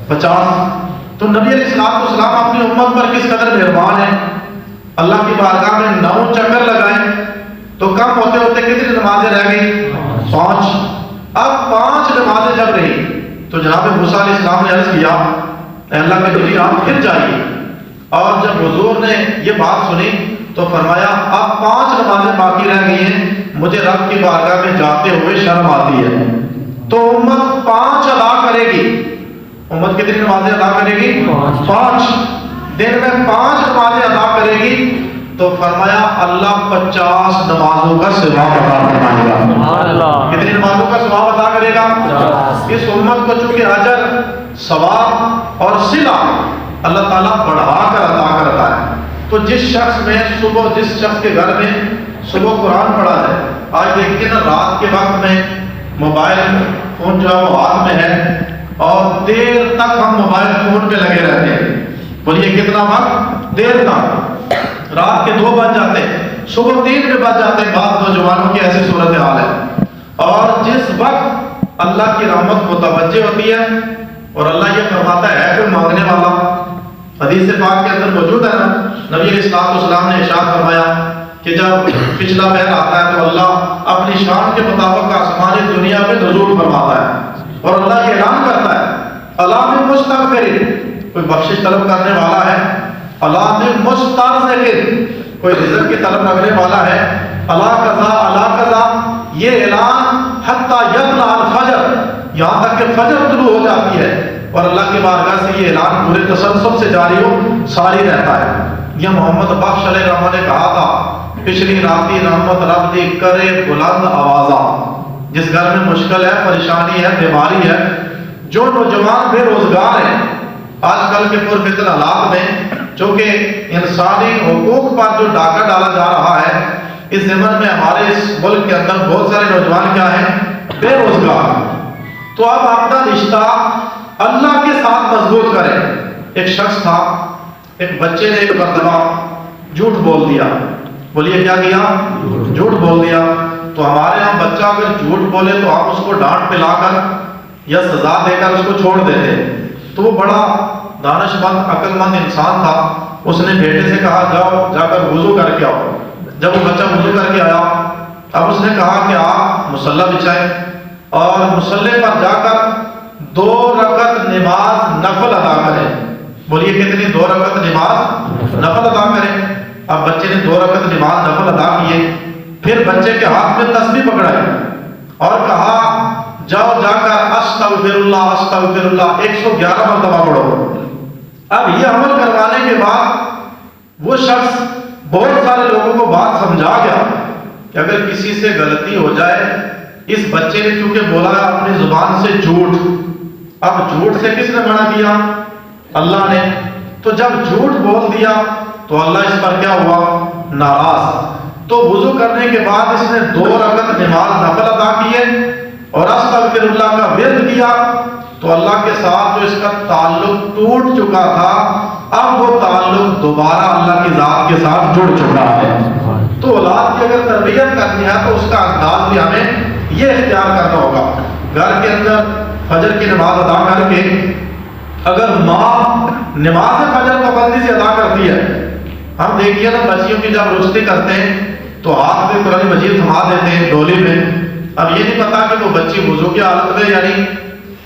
50۔ تو نبی علیہ السلام اپنی امت پر کس قدر مہربان ہیں، اللہ کی بارگاہ میں 9 چکر لگائیں تو کم ہوتے ہوتے کتنی نمازیں رہ گئی؟ 5۔ اب 5 نمازیں جب رہی تو جناب موسیٰ علیہ السلام نے عرض کیا اے اللہ کے نبی آپ پھر جائیے، اور جب حضور نے یہ بات سنی تو فرمایا اب 5 نمازیں باقی رہ گئی ہیں، مجھے رب کی بارگاہ میں جاتے ہوئے شرم آتی ہے۔ تو امت 5 ادا کرے گی۔ امت کتنی نمازیں ادا کرے گی؟ 5۔ دن میں 5 نمازیں ادا کرے گی تو فرمایا اللہ 50 نمازوں کا ثواب عطا فرمائے گا۔ کتنی نمازوں کا ثواب عطا کرے گا؟ اس امت کو چونکہ اجر، ثواب اور صلہ اللہ تعالیٰ بڑھا کر عطا کرتا ہے۔ تو جس شخص کے گھر میں صبح قرآن پڑھا ہے، آج دیکھیے نا رات کے وقت میں موبائل فون جو ہے وہ ہاتھ میں ہے اور دیر تک ہم موبائل فون پہ لگے رہتے ہیں، بولیے کتنا وقت؟ دیر تک، رات کے 2 بج جاتے، صبح 3 بج جاتے، بعض نوجوانوں کی ایسی صورتحال ہے۔ اور جس وقت اللہ کی رحمت متوجہ ہوتی ہے اور اللہ یہ فرماتا ہے کوئی مانگنے والا، حدیث پاک کے اندر موجود ہے نا، نبی علیہ السلام نے ارشاد فرمایا کہ جب پچھلا پہر آتا ہے تو اللہ اپنی شان کے مطابق آسمانی دنیا میں نزول فرماتا ہے اور اللہ یہ اعلان کرتا ہے اللہ من مستغفر، کوئی بخشش طلب کرنے والا ہے، اللہ من مسترزق، کوئی رزق کی طلب رکھنے والا ہے، اللہ قضا، یہ اعلان حتی یطلع الفجر، یہاں تک کہ فجر طلوع ہو جاتی ہے اور اللہ کی بارگاہ سے یہ اعلان پورے تسلسل سے جاری ہو ساری رہتا ہے۔ یہ محمد بخش علیہ الرحمہ نے کہا تھا پچھلی راتی رحمت رب دی کرے بلند آوازہ، جس گھر میں مشکل ہے، پریشانی ہے، بیماری ہے، جو نوجوان بے روزگار ہیں آج کل کے پرفتن حالات میں، چونکہ انسانی حقوق پر جو ڈاکہ ڈالا جا رہا ہے، اس زمن میں ہمارے اس ملک کے اندر بہت سارے نوجوان کیا ہیں؟ بے روزگار۔ تو اب اپنا رشتہ اللہ کے ساتھ مضبوط کریں۔ ایک شخص تھا، ایک بچے نے ایک مرتبہ جھوٹ بول دیا، بولیے کیا کیا؟ جھوٹ بول دیا۔ تو ہمارے ہاں بچہ اگر جھوٹ بولے تو آپ اس کو ڈانٹ پلا کر یا سزا دے کر اس کو چھوڑ دیتے۔ تو وہ بڑا دانش مند عقل مند انسان تھا، اس نے بیٹے سے کہا جاؤ جا کر وضو کر کے آؤ۔ جب وہ بچہ وضو کر کے آیا، اب اس نے کہا کہ آپ مصلی بچھائیں اور مصلی پر جا کر 2 رکعت نماز نفل ادا کریں۔ بولیے کتنی؟ 2 رکعت نماز نفل ادا کریں۔ اب بچے نے 2 رکعت نماز نفل ادا کیے، پھر بچے کے ہاتھ میں تسبیح پکڑائی اور کہا جاؤ جا کر استغفر اللہ 111 مرتبہ پڑھو۔ اب یہ عمل کروانے کے بعد وہ شخص بہت سارے لوگوں کو بات سمجھا گیا کہ اگر کسی سے غلطی ہو جائے، اس بچے نے چونکہ بولا اپنی زبان سے جھوٹ، اب جھوٹ سے کس نے منع کیا؟ اللہ نے۔ تو جب جھوٹ بول دیا تو اللہ اس پر کیا ہوا؟ ناراض۔ تو وضو کرنے کے بعد اس نے 2 رکعت نماز نفل ادا کیے اور استغفر اللہ کا ورد کیا، تو اللہ کے ساتھ جو اس کا تعلق ٹوٹ چکا تھا، اب وہ تعلق دوبارہ اللہ کی ذات کے ساتھ جڑ چکا ہے۔ تو اولاد کی اگر تربیت کرنی ہے تو اس کا انداز بھی ہمیں یہ اختیار کرنا ہوگا۔ گھر کے اندر فجر کی نماز ادا کر کے اگر ماں نماز فجر پابندی سے ادا کرتی ہے، ہم دیکھیے نا بچیوں کی جب رخصتی کرتے ہیں تو ہاتھ میں قرآن مجید تھما دیتے ہیں ڈولی میں۔ اب یہ نہیں پتا کہ وہ بچی وضو کی حالت میں یعنی،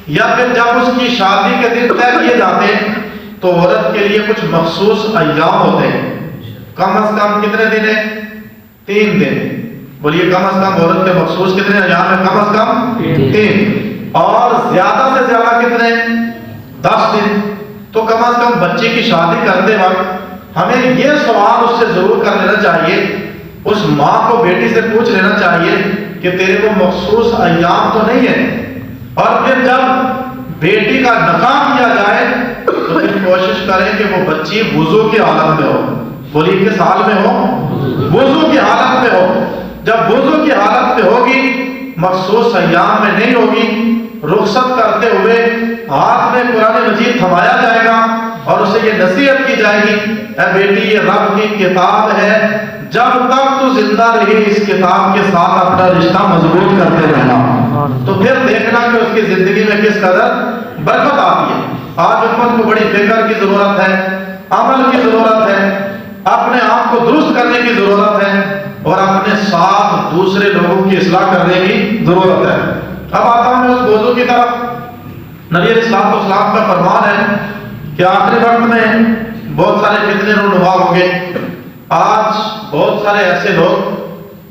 یا پھر جب اس کی شادی کے دن طے کیے جاتے ہیں تو عورت کے لیے کچھ مخصوص ایام ہوتے ہیں، کم از کم کتنے دن ہیں؟ 3 دن۔ بولیے کم از کم عورت کے مخصوص کتنے ایام ہیں؟ کم از کم 3، اور زیادہ سے زیادہ کتنے؟ 10 دن۔ تو کم از کم بچے کی شادی کرتے وقت ہمیں یہ سوال اس سے ضرور کر لینا چاہیے، اس ماں کو بیٹی سے پوچھ لینا چاہیے کہ تیرے کو مخصوص ایام تو نہیں ہے، اور پھر جب بیٹی کا نکاح کیا جائے تو پھر کوشش کریں کہ وہ بچی وضو کی حالت میں ہو۔ بولیے کس حال میں ہو؟ وضو کی حالت میں ہو۔ جب وضو کی حالت میں ہوگی، مخصوص ایام میں نہیں ہوگی، رخصت کرتے ہوئے ہاتھ میں قرآن مجید تھمایا جائے گا اور اسے یہ نصیحت کی جائے گی، اے بیٹی یہ رب کی کتاب ہے، جب تک تو زندہ رہی اس کتاب کے ساتھ اپنا رشتہ مضبوط کرتے رہنا، تو پھر دیکھنا کہ اس کی زندگی میں کس قدر برکت آتی ہے۔ آج امت کو بڑی فکر کی ضرورت ہے، عمل کی ضرورت ہے، اپنے آپ کو درست کرنے کی ضرورت ہے اور اپنے ساتھ دوسرے لوگوں کی اصلاح کرنے کی ضرورت ہے۔ اب آتا ہوں میں اس موضوع کی طرف۔ نبی علیہ السلام کا فرمان ہے کہ آخری وقت میں بہت سارے فتنے رونما ہوں گے۔ آج بہت سارے ایسے لوگ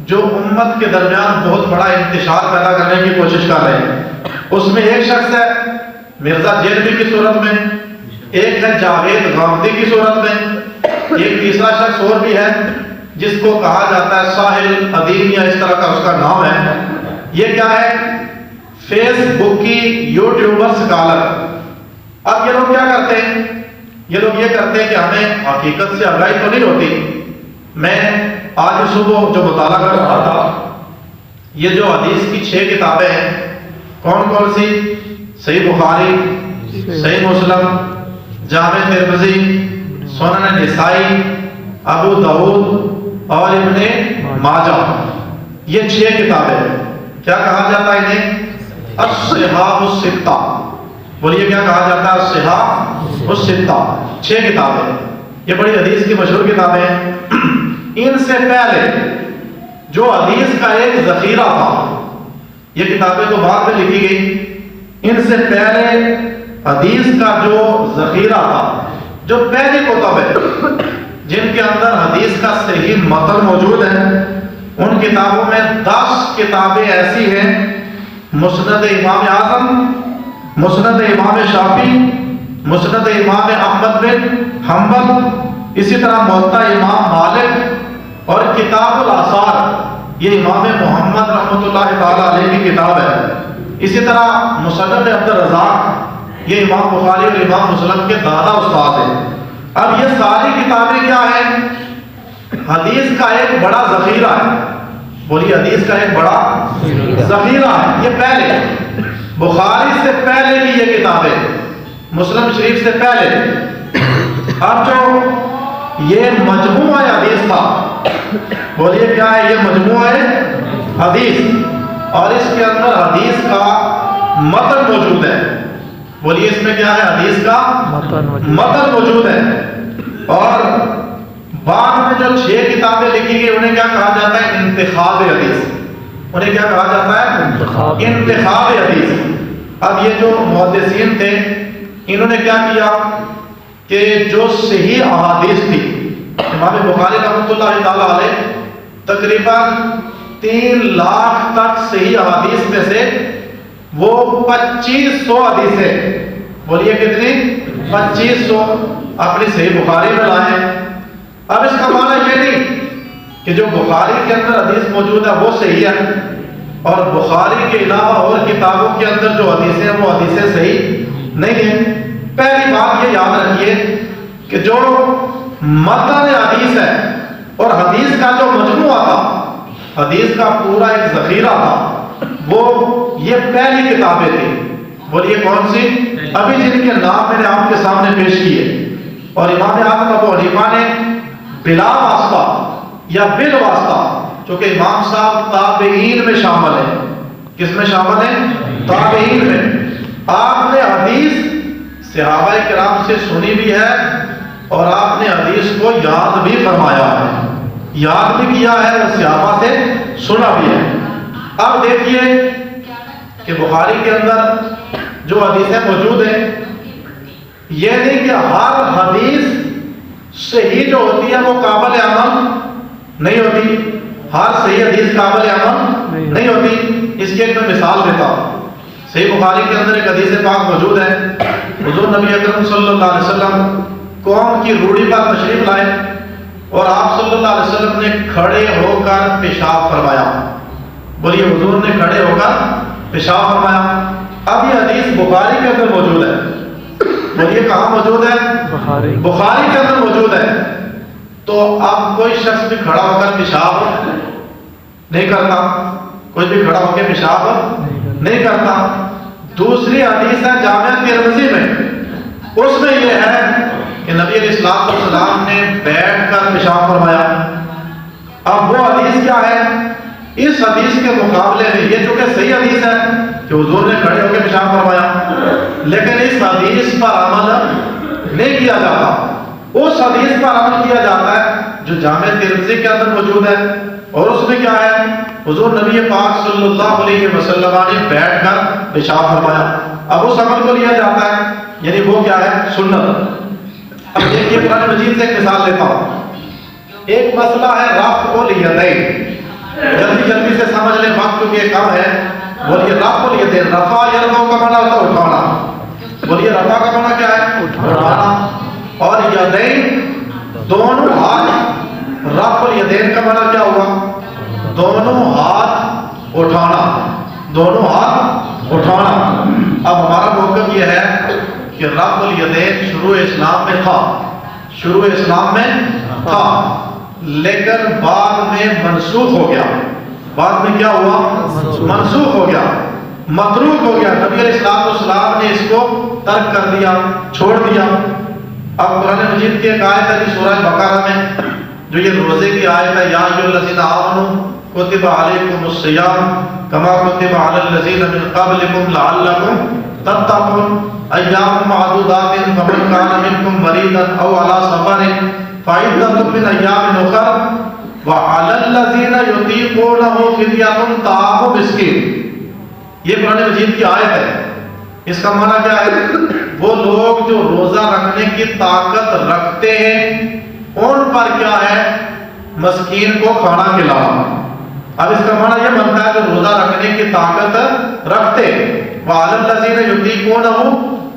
جو امت کے درمیان بہت بڑا انتشار پیدا کرنے کی کوشش کر رہے ہیں، اس میں ایک شخص ہے مرزا جیلوی کی صورت میں، ایک ہے جاوید غامدی کی صورت میں، ایک تیسرا شخص اور بھی ہے جس کو کہا جاتا ہے ساحل ادیم یا اس طرح کا اس کا نام ہے۔ یہ کیا ہے؟ فیس بک کی یوٹیوبر سکالر۔ اب یہ لوگ کیا کرتے ہیں؟ یہ لوگ یہ کرتے ہیں کہ ہمیں حقیقت سے آگاہی تو نہیں ہوتی۔ میں آج صبح جو مطالعہ کر رہا تھا، یہ جو حدیث کی 6 کتابیں ہیں، کون کون سی؟ صحیح بخاری، صحیح مسلم، جامع ترمذی، سنن نسائی، ابو داؤد اور ابن ماجہ، یہ 6 کتابیں کیا کہا جاتا ہے انہیں؟ الصحاح الستہ۔ بولیے کیا کہا جاتا ہے؟ الصحاح الستہ، 6 کتابیں، یہ بڑی حدیث کی مشہور کتابیں ہیں۔ ان سے پہلے جو حدیث کا ایک ذخیرہ تھا، یہ کتابیں تو بعد میں لکھی گئی، ان سے پہلے حدیث کا جو ذخیرہ تھا، جو پہلی کتب ہے جن کے اندر حدیث کا صحیح متن موجود ہے، ان کتابوں میں 10 کتابیں ایسی ہیں: مسند امام اعظم، مسند امام شافعی، مسند امام احمد بن حنبل، اسی طرح موطا امام مالک اور کتاب الاثار، یہ امام محمد رحمۃ اللہ تعالی علیہ کی کتاب ہے۔ اسی طرح مصنف عبد الرزاق، یہ امام بخاری اور امام مسلم کے دادا استاد ہیں۔ اب یہ ساری کتابیں کیا ہیں؟ حدیث کا ایک بڑا ذخیرہ ہے۔ بولیے حدیث کا ایک بڑا ذخیرہ ہے۔ یہ پہلے بخاری سے پہلے کی یہ کتابیں، مسلم شریف سے پہلے۔ اب جو یہ مجموعہ حدیث تھا، بولیے کیا ہے؟ یہ مجموعہ حدیث، اور اس کے اندر حدیث کا متن موجود ہے۔ بولیے اس میں کیا ہے؟ حدیث کا متن موجود ہے۔ اور بعد میں جو 6 کتابیں لکھی گئی انہیں کیا کہا جاتا ہے؟ انتخاب حدیث۔ انہیں کیا کہا جاتا ہے؟ انتخاب حدیث۔ اب یہ جو محدثین تھے، انہوں نے کیا کیا کہ جو صحیح احادیث تھی، امام بخاری رحمۃ اللہ تعالی علیہ تقریباً 3 لاکھ تک صحیح احادیث میں سے وہ 2500 حدیثیں، بولیے کتنی؟ 2500 اپنی صحیح بخاری میں لائے۔ اب اس کا معنی یہ نہیں کہ جو بخاری کے اندر حدیث موجود ہے وہ صحیح ہے، اور بخاری کے علاوہ اور کتابوں کے اندر جو حدیثیں ہیں وہ حدیثیں صحیح نہیں ہیں۔ پہلی بات یہ یاد رکھیے کہ جو متن حدیث ہے اور حدیث کا جو مجموعہ تھا، حدیث کا پورا ایک ذخیرہ تھا، وہ یہ پہلی کتابیں تھیں۔ بولیے کون سی؟ ابھی جن کے نام میں نے آپ کے سامنے پیش کیے۔ اور امام اعظم ابو حنیفہ نے بلا واسطہ یا بالواسطہ، چونکہ امام صاحب تابعین میں شامل ہیں۔ کس میں شامل ہیں؟ تابعین میں۔ آپ نے حدیث صحابہ کرام سے سنی بھی ہے، اور آپ نے حدیث کو یاد بھی فرمایا ہے، یاد بھی کیا ہے، اور صحابہ سے سنا بھی ہے۔ اب دیکھیے کہ بخاری کے اندر جو حدیثیں موجود ہیں، یہ نہیں کہ ہر حدیث صحیح جو ہوتی ہے وہ قابل عمل نہیں ہوتی، ہر صحیح حدیث قابل عمل نہیں ہوتی۔ اس کی ایک میں مثال دیتا ہوں۔ صحیح بخاری کے اندر ایک حدیث پاک موجود ہے، حضور نبی اکرم صلی اللہ علیہ وسلم قوم کی روڑی پر تشریف لائے، اور آپ صلی اللہ علیہ وسلم نے کھڑے ہو کر پیشاب فرمایا۔ بولیے حضور نے کھڑے ہو کر پیشاب فرمایا۔ اب یہ حدیث بخاری کے اندر موجود ہے۔ بولیے کہاں موجود ہے؟ بخاری کے اندر موجود ہے۔ تو اب کوئی شخص بھی کھڑا ہو کر پیشاب نہیں کرتا، کوئی بھی کھڑا ہو کے پیشاب نہیں کرتا۔ دوسری حدیث ہے جامع ترمذی میں، اس میں یہ ہے کہ نبی علیہ الصلوۃ والسلام نے بیٹھ کر پیشاب فرمایا۔ اب وہ حدیث کیا ہے؟ اس حدیث کے مقابلے میں یہ جو کہ صحیح حدیث ہے کہ حضور نے کھڑے ہو کے پیشاب فرمایا، لیکن اس حدیث پر عمل نہیں کیا جاتا۔ اس حدیث پر عمل کیا جاتا ہے جو جامع ترمذی کے اندر موجود ہے، اور اس میں کیا ہے؟ حضور نبی پاک صلی اللہ علیہ وسلم نے بیٹھ کر پیشاب فرمایا۔ اب اس عمل کو لیا جاتا ہے، یعنی وہ کیا ہے؟ سنت۔ اب دیکھیے قرآن مجید سے ایک مثال لیتا ہوں۔ ایک مسئلہ ہے رفع الیدین، جلدی سے سمجھ لیں، وقت کیونکہ کم ہے۔ بولیے رفع الیدین، رفع یرفع کا معنی ہوتا ہے اٹھانا۔ بولیے رفع کا معنی کیا ہے؟ اٹھانا۔ اور یدین دونوں ہاتھ، رفع الیدین کا معنی کیا ہوا؟ دونوں ہاتھ اٹھانا، دونوں ہاتھ اٹھانا۔ اب ہمارا موقف یہ ہے کہ رفع الیدین شروع اسلام میں تھا، شروع اسلام میں تھا، لیکن بعد میں منسوخ ہو گیا۔ بعد میں کیا ہوا؟ منسوخ ہو گیا، متروک ہو گیا۔ نبی علیہ الصلوۃ والسلام نے اس کو ترک کر دیا، چھوڑ دیا۔ اب قرآن مجید کی ایک آیت ہے سورہ بقرہ میں جو یہ روزے کی آیت ہے، یا ایھا الذین آمنوا کتب علیکم الصیام کما کتب علی الذین من قبلکم لعلکم تتقون ایام معدودات فمن کان منکم مریضا او علی سفر فعدۃ من ایام اخر وعلی الذین یطیقونہ فدیۃ طعام مسکین۔ یہ قرآن مجید کی آیت ہے۔ اس کا معنی کیا ہے؟ وہ لوگ جو روزہ رکھنے کی طاقت رکھتے ہیں ان پر کیا ہے؟ مسکین کو کھانا کھلانا۔ اب اس کا معنی یہ بنتا ہے کہ روزہ رکھنے کی طاقت رکھتے وَعَلَى الَّذِينَ يُطِيقُونَهُ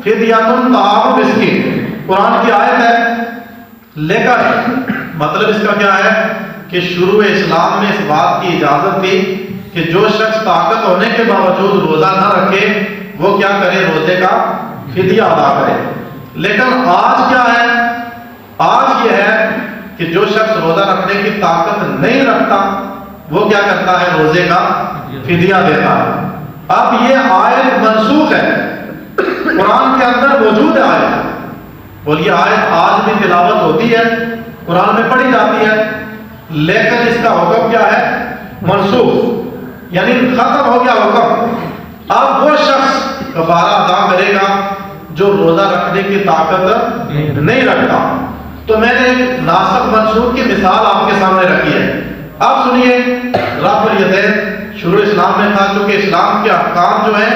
فِدْيَةٌ طَعَامُ مِسْكِينٍ، قرآن کی آیت ہے۔ لیکن مطلب اس کا کیا ہے کہ شروع اسلام میں اس بات کی اجازت تھی کہ جو شخص طاقت ہونے کے باوجود روزہ نہ رکھے وہ کیا کرے؟ روزے کا فدیہ ادا کرے۔ لیکن آج کیا ہے؟ آج یہ ہے کہ جو شخص روزہ رکھنے کی طاقت نہیں رکھتا وہ کیا کرتا ہے؟ روزے کا فدیہ دیتا ہے۔ اب یہ آیت منسوخ ہے، قرآن کے اندر موجود ہے آیت، اور یہ آیت آج بھی تلاوت ہوتی ہے، قرآن میں پڑھی جاتی ہے، لیکن اس کا حکم کیا ہے؟ منسوخ، یعنی ختم ہو گیا حکم۔ اب وہ شخص کفارہ ادا کرے گا جو روزہ رکھنے کی طاقت نہیں رکھتا۔ تو میں نے ایک ناسخ منسوخ کی مثال آپ کے سامنے رکھی ہے۔ اب سنیے، رفع الیدین شروع اسلام میں تھا، کیونکہ اسلام کے احکام جو ہیں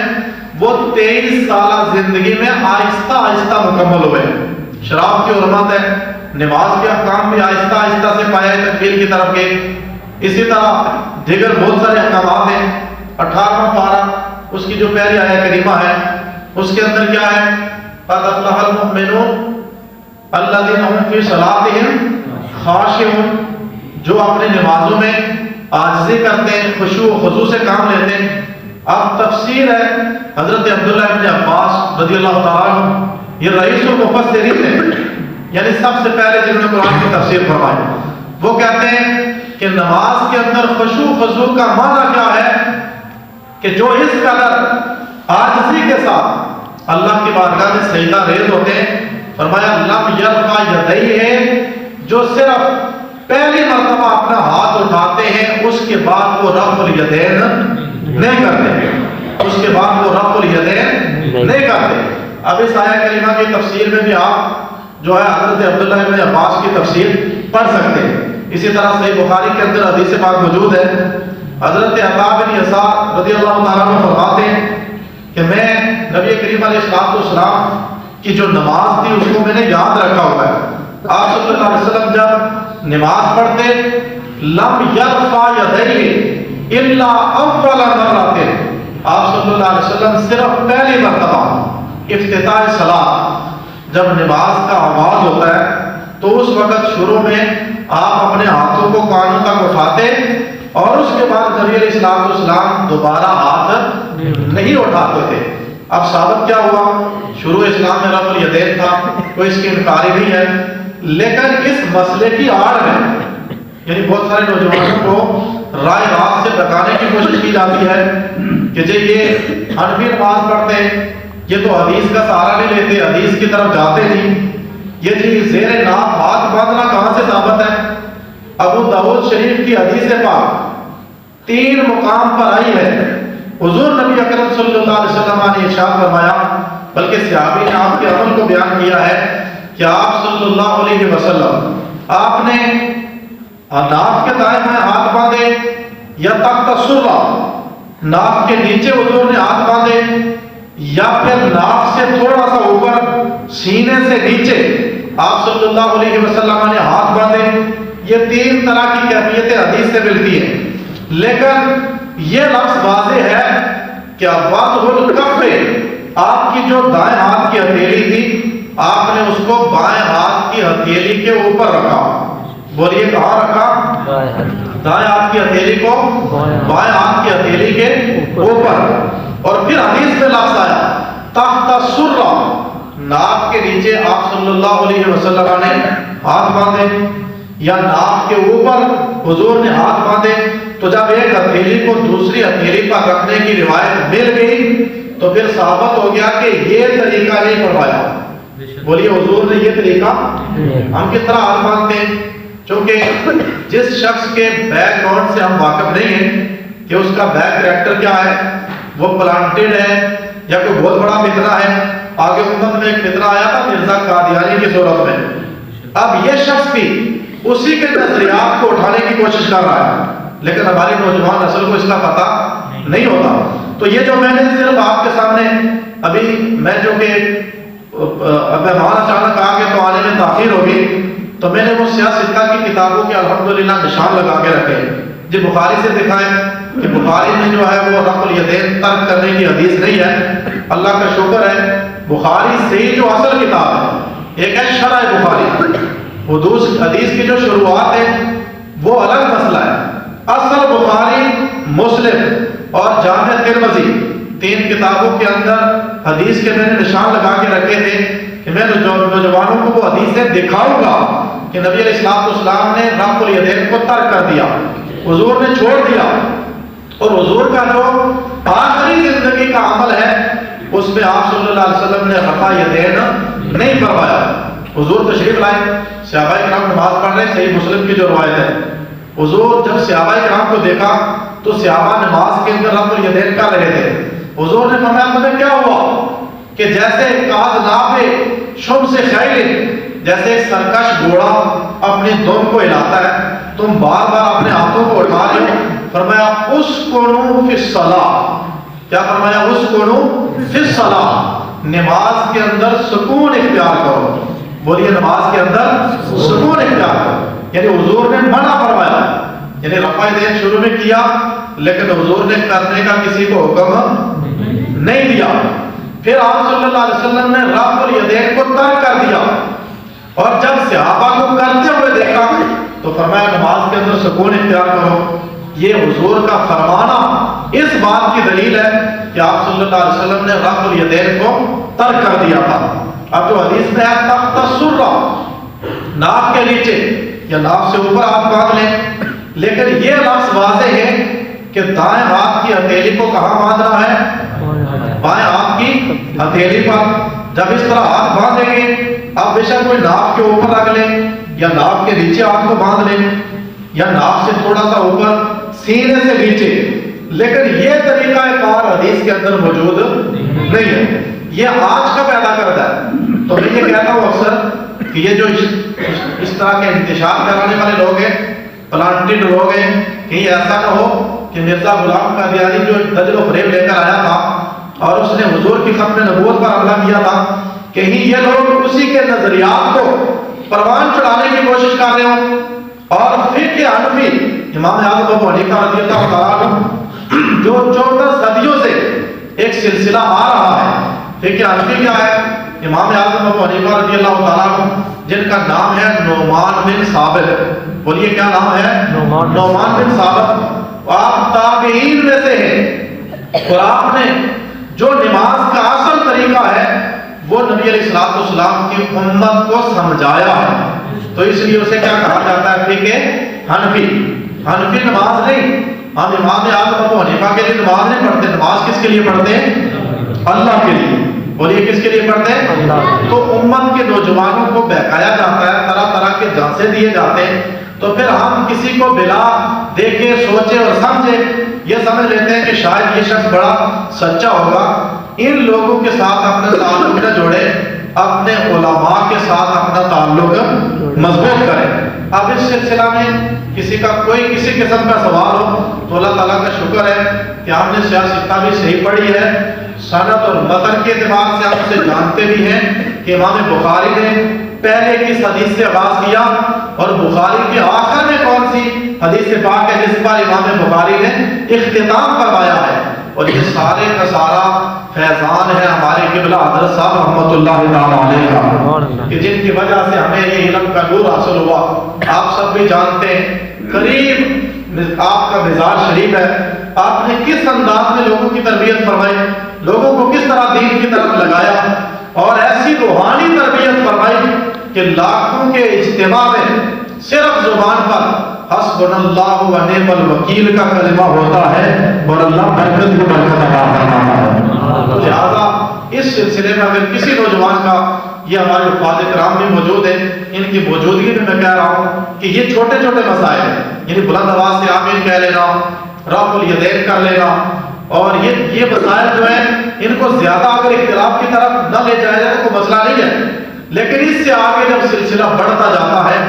وہ 23 سالہ زندگی میں آہستہ آہستہ مکمل ہوئے۔ شراب کی حرمت ہے، نماز کے احکام بھی آہستہ آہستہ سے پایہ تکمیل کی طرف گئے۔ اسی طرح دیگر بہت سارے احکامات ہیں۔ 18واں پارہ اس کی جو پہلی آیہ کریمہ ہے اس کے اندر کیا ہے؟ قد افلح المؤمنون الذین هم فی صلاتهم خاشعون، جو اپنے نمازوں میں عاجزی کرتے ہیں، خشوع و خضوع سے کام لیتے ہیں۔ اب تفسیر ہے حضرت عبداللہ ابن عباس رضی اللہ تعالیٰ عنہ، یہ رئیس المفسرین ہیں، یعنی سب سے پہلے جنہوں نے قرآن کی تفسیر فرمائی۔ وہ کہتے ہیں کہ نماز کے اندر خشوع و خضوع کا معنی کیا ہے کہ جو اس قدر عاجزی کے ساتھ اللہ کی بارگاہ میں سجدہ ریز ہوتے ہیں۔ فرمایا لم یرفع یدیہ، جو صرف پہلی مرتبہ اپنا ہاتھ اٹھاتے ہیں اس کے بعد وہ رفع الیدین نہیں کرتے، اس کے بعد وہ رفع الیدین نہیں کرتے۔ اب اس آیہ کریمہ کی تفسیر میں بھی آپ جو ہے حضرت عبداللہ ابن عباس کی تفسیر پڑھ سکتے ہیں۔ اسی طرح صحیح بخاری کے اندر حدیث پاک موجود ہے، حضرت عطا بن یسار رضی اللہ تعالیٰ عنہ فرماتے ہیں کہ میں نبی کریم علیہ السلام کی جو نماز تھی اس کو میں نے یاد رکھا ہوا ہے۔ آپ صلی اللہ علیہ وسلم جب نماز پڑھتے لم یرفع یدیہ الا اول مرۃ، آپ صلی اللہ علیہ وسلم صرف پہلی مرتبہ افتتاح صلاۃ جب نماز کا آغاز ہوتا ہے تو اس وقت شروع میں آپ اپنے ہاتھوں کو کانوں تک اٹھاتے اور اس کے بعد نبی علیہ السلام دوبارہ ہاتھ نہیں اٹھاتے تھے۔ اب ثابت کیا ہوا؟ شروع اسلام میں رفع الیدین تھا، کوئی اس کی انکاری نہیں ہے، لیکن اس مسئلے کی آڑ میں یعنی بہت سارے نوجوانوں کو رائے راست سے بتانے کی کوشش کی جاتی ہے کہ جی یہ حنفی نماز پڑھتے ہیں، یہ تو حدیث کا سہارا نہیں لیتے، حدیث کی طرف جاتے نہیں، یہ جی زیر ناف ہاتھ باندھنا کہاں سے ثابت ہے؟ ابو داؤد شریف کی حدیث پاک 3 مقام پر آئی ہے۔ حضور نبی اکرم صلی اللہ علیہ وسلم نے ارشاد فرمایا، بلکہ صحابی نے آپ کے عمل کو بیان کیا ہے کہ آپ صلی اللہ علیہ وسلم آپ نے ناف کے دائیں بائیں ہاتھ باندھے یا تحت سرہ، ناف کے نیچے حضور نے ہاتھ باندھے یا پھر ناف سے تھوڑا سا اوپر سینے سے نیچے آپ صلی اللہ علیہ وسلم نے ہاتھ باندھے۔ یہ 3 طرح کی کیفیتیں حدیث سے ملتی ہیں، لیکن یہ لفظ واضح ہے کہ وضع الکف، آپ کی جو دائیں ہاتھ کی ہتھیلی تھی آپ نے اس کو بائیں ہاتھ کی ہتھیلی کے اوپر رکھا۔ بولیے کہاں رکھا؟ دائیں ہاتھ کی ہتھیلی کو بائیں ہاتھ کی ہتھیلی کے اوپر۔ اور پھر حدیث میں لفظ آیا تحت سرہ، ناک کے نیچے آپ صلی اللہ علیہ وسلم نے ہاتھ باندھے یا ناک کے اوپر حضور نے ہاتھ باندھے۔ تو جب ایک ہتھیلی کو دوسری ہتھیلی پر رکھنے کی روایت مل گئی تو پھر ثابت ہو گیا کہ یہ طریقہ نہیں فرمایا، بولیے حضور نے یہ طریقہ ہم کس طرح ہاتھ باندھتے ہیں؟ چونکہ جس شخص کے بیک گراؤنڈ سے ہم واقف نہیں ہیں کہ اس کا بیک کریکٹر کیا ہے، وہ پلانٹڈ ہے یا کوئی بہت بڑا فتنہ ہے. آگے امت میں ایک فتنہ آیا تھا مرزا قادیانی کی صورت میں. اب یہ شخص بھی اسی کے نظریات کو اٹھانے کی کوشش کر رہا ہے، لیکن ہماری نوجوان نسل کو اس کا پتہ نہیں ہوتا. تو یہ جو میں نے صرف آپ کے سامنے ابھی میں جو کہ مہمان اچانک آ گئے تو آنے میں تاخیر ہوگی، تو میں نے وہ سیاستہ کی کتابوں کے الحمدللہ نشان لگا کے رکھے. جی بخاری سے دکھائیں کہ بخاری میں جو ہے وہ رفع الیدین ترک کرنے کی حدیث نہیں ہے. اللہ کا شکر ہے بخاری سے ہی جو اصل کتاب ہے، ایک ہے شرح بخاری، حدیث کی جو شروعات ہے وہ الگ مسئلہ ہے. اصل بخاری، مسلم اور جامع ترمذی، 3 کتابوں کے اندر حدیث کے میں نے نشان لگا کے رکھے تھے کہ میں نوجوانوں کو وہ حدیثیں دکھاؤں گا کہ نبی علیہ السلام نے رفع الیدین کو ترک کر دیا، حضور نے چھوڑ دیا. اور حضور کا جو آخری زندگی کا عمل ہے اس میں آپ صلی اللہ علیہ وسلم نے رفع الیدین نہیں فرمایا. حضور تشریف لائے، صحابہ کرام نماز پڑھ رہے، صحیح مسلم کی جو روایت ہے. حضور جب صحابہ کرام کو دیکھا تو صحابہ نماز کے اندر رفع الیدین کر رہے تھے. حضور نے فرمایا تمہیں کیا ہوا کہ جیسے قاذناب شمس خیل، جیسے ایک سرکش گھوڑا اپنی دم کو ہلاتا ہے، تم بار بار اپنے ہاتھوں کو اٹھا رہے ہو. فرمایا اسکنوا فی الصلاۃ، کیا فرمایا؟ اسکنوا فی الصلاۃ، نماز کے اندر سکون اختیار کرو. بولیے نماز کے اندر سکون اختیار کرو. یعنی حضور نے منع فرمایا، یعنی رفع الیدین شروع میں کیا لیکن حضور نے کرنے کا کسی کو حکم نہیں دیا. پھر آپ صلی اللہ علیہ وسلم نے رفع الیدین کو ترک کر دیا، اور جب صحابہ کو کرتے ہوئے دیکھا تو فرمایا نماز کے اندر سکون اختیار کرو. یہ حضور کا فرمانا اس بات کی دلیل ہے کہ آپ صلی اللہ علیہ وسلم نے رفع الیدین کو ترک کر دیا تھا. اب جو حدیث میں ہے تحت السرہ، ناف کے نیچے یا ناف سے اوپر آپ باندھ لیں، لیکن یہ لفظ واضح ہے کہ دائیں ہاتھ کی ہتھیلی کو کہاں باندھنا ہے؟ بائیں ہاتھ کی ہتھیلی پر. جب اس طرح ہاتھ باندھیں گے، اب بے شک کوئی ناف کے اوپر رکھ لیں یا ناف کے نیچے ہاتھ کو باندھ لیں یا ناف سے تھوڑا سا اوپر، سینے سے نیچے، لیکن یہ طریقہ کار حدیث کے اندر موجود نہیں ہے. یہ آج کا پیدا کرتا ہے. تو میں یہ کہتا ہوں اکثر کہ یہ جو اس طرح کے انتشار کرانے والے لوگ ہیں، پلانٹڈ لوگ ہیں، کہیں ایسا نہ ہو کہ مرزا غلام قادیانی جو دجل و فریب لے کر آیا تھا اور اس نے حضور کی ختم نبوت پر حملہ کیا تھا، کہیں یہ لوگ اسی کے نظریات کو پروان چڑھانے کی کوشش کر رہے ہوں. اور فقہ حنفی، امام اعظم ابو حنیفہ رضی اللہ تعالیٰ عنہ جو 14 صدیوں سے ایک سلسلہ آ رہا ہے. فقہ حنفی کیا ہے؟ امام اعظم ابو حنیفہ رضی اللہ تعالیٰ عنہ جن کا نام ہے نعمان بن ثابت. بولیے کیا نام ہے؟ نعمان بن ثابت. آپ تابعین میں سے ہیں، اور آپ نے جو نماز کا اصل طریقہ ہے وہ نبی علیہ السلام کی امت کو سمجھایا ہے. تو اس لیے اسے کیا کہا جاتا ہے؟ فقہ حنفی. حنفی نماز نہیں، ہم امام اعظم ابو حنیفہ کے لیے نماز نہیں پڑھتے. نماز کس کے لیے پڑھتے ہیں؟ اللہ کے لیے. بولیے کس کے لیے پڑھتے ہیں؟ اللہ. تو امت کے نوجوانوں کو بہکایا جاتا ہے، طرح طرح کے جھانسے دیے جاتے ہیں. تو پھر ہم کسی کو بلا دیکھے، سوچے اور سمجھے یہ سمجھ لیتے ہیں کہ شاید یہ شخص بڑا سچا ہوگا. ان لوگوں کے ساتھ اپنا تعلق نہ جوڑے، اپنے علماء کے ساتھ اپنا تعلق مضبوط کریں. اب اس سلسلہ میں کسی کا کوئی کسی قسم کا سوال ہو تو اللہ تعالیٰ کا شکر ہے کہ ہم نے سیاستہ بھی صحیح پڑھی ہے. سند اور متن کے اعتبار سے ہم اسے جانتے بھی ہیں کہ امام بخاری نے پہلے کس حدیث سے آغاز کیا اور بخاری کے آخر میں کون سی حدیث پاک ہے جس پر امام بخاری نے اختتام فرمایا ہے. اور یہ سارے کا سارا فیضان ہے ہمارے قبلہ حضرت صاحب رحمۃ اللہ تعالیٰ علیہ کا، کہ جن کی وجہ سے ہمیں یہ علم کا نور حاصل ہوا. آپ سب بھی جانتے ہیں، قریب آپ کا مزاج شریف ہے. آپ نے کس انداز میں لوگوں کی تربیت فرمائی، لوگوں کو کس طرح دین کی طرف لگایا، اور ایسی روحانی تربیت فرمائی کہ لاکھوں کے اجتماع میں صرف زبان پر حسبنا اللہ و نعم الوکیل کا کلمہ ہوتا ہے اور اللہ برکت کو برکت عطا فرماتا ہے. لہذا اس سلسلے میں اگر کسی نوجوان کا یہ ہمارے حفاظ کرام بھی موجود ہیں، ان کی موجودگی میں کہہ رہا ہوں کہ یہ چھوٹے چھوٹے مسائل ہیں، یعنی بلند آواز سے آمین کہہ لینا، رفع الیدین کر لینا، اور یہ مسائل جو ہیں ان کو زیادہ اگر اختلاف کی طرف نہ لے جایا جائے تو کوئی مسئلہ نہیں ہے، لیکن اس سے آگے جب سلسلہ بڑھتا جاتا ہے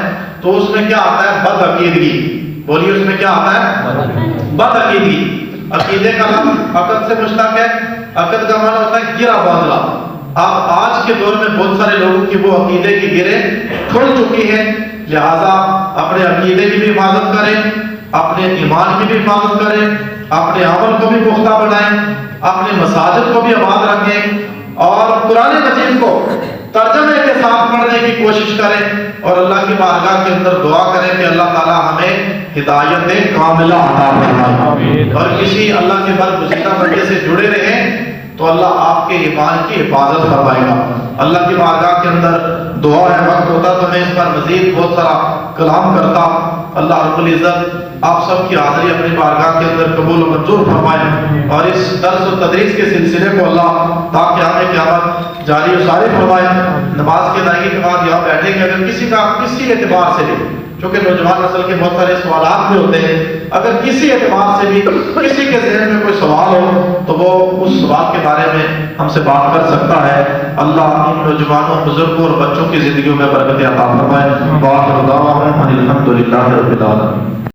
تو اس میں کیا آتا ہے؟ بد عقیدگی. بولیے اس میں کیا آتا ہے؟ بد عقیدگی. عقیدے کا لفظ عقد سے مشتق ہے، عقد کا معنی ہوتا ہے گرہ باندھنا. اب آج کے دور میں بہت سارے لوگوں کی وہ عقیدے کی گرہ کھل چکی ہے، لہذا اپنے عقیدے کی بھی حفاظت کریں، اپنے ایمان کی بھی حفاظت کریں، اپنے عمل کو بھی پختہ بنائیں، اپنے مساجد کو بھی آباد رکھیں، اور قرآن مجید کو ترجمے کے ساتھ پڑھنے کی کوشش کریں، اور اللہ کی بارگاہ کے اندر دعا کریں کہ اللہ تعالی ہمیں ہدایت کاملہ عطا فرمائے، اور کسی اللہ کے برگزیدہ بندے سے جڑے رہیں تو اللہ آپ کے ایمان کی حفاظت فرمائے گا. اللہ کی بارگاہ کے اندر دعا ہے، وقت ہوتا تو میں اس پر مزید بہت سارا کلام کرتا. اللہ رب العزت آپ سب کی حاضری اپنی بارگاہ کے اندر قبول و منظور فرمائے، اور اس درس و تدریس کے سلسلے کو اللہ تاکہ ہمیں قیامت جاری و ساری فرمائے. نماز کے ادائیگی کے بعد یہاں بیٹھے کہ اگر کسی کا کسی اعتبار سے بھی، چونکہ نوجوان نسل کے بہت سارے سوالات بھی ہوتے ہیں، اگر کسی اعتبار سے بھی کسی کے ذہن میں کوئی سوال ہو تو وہ اس سوال کے بارے میں ہم سے بات کر سکتا ہے. اللہ ان نوجوانوں، بزرگوں اور بچوں کی زندگیوں میں برکت عطا فرمائے. وآخر دعواہم ان الحمد للہ رب العالمین.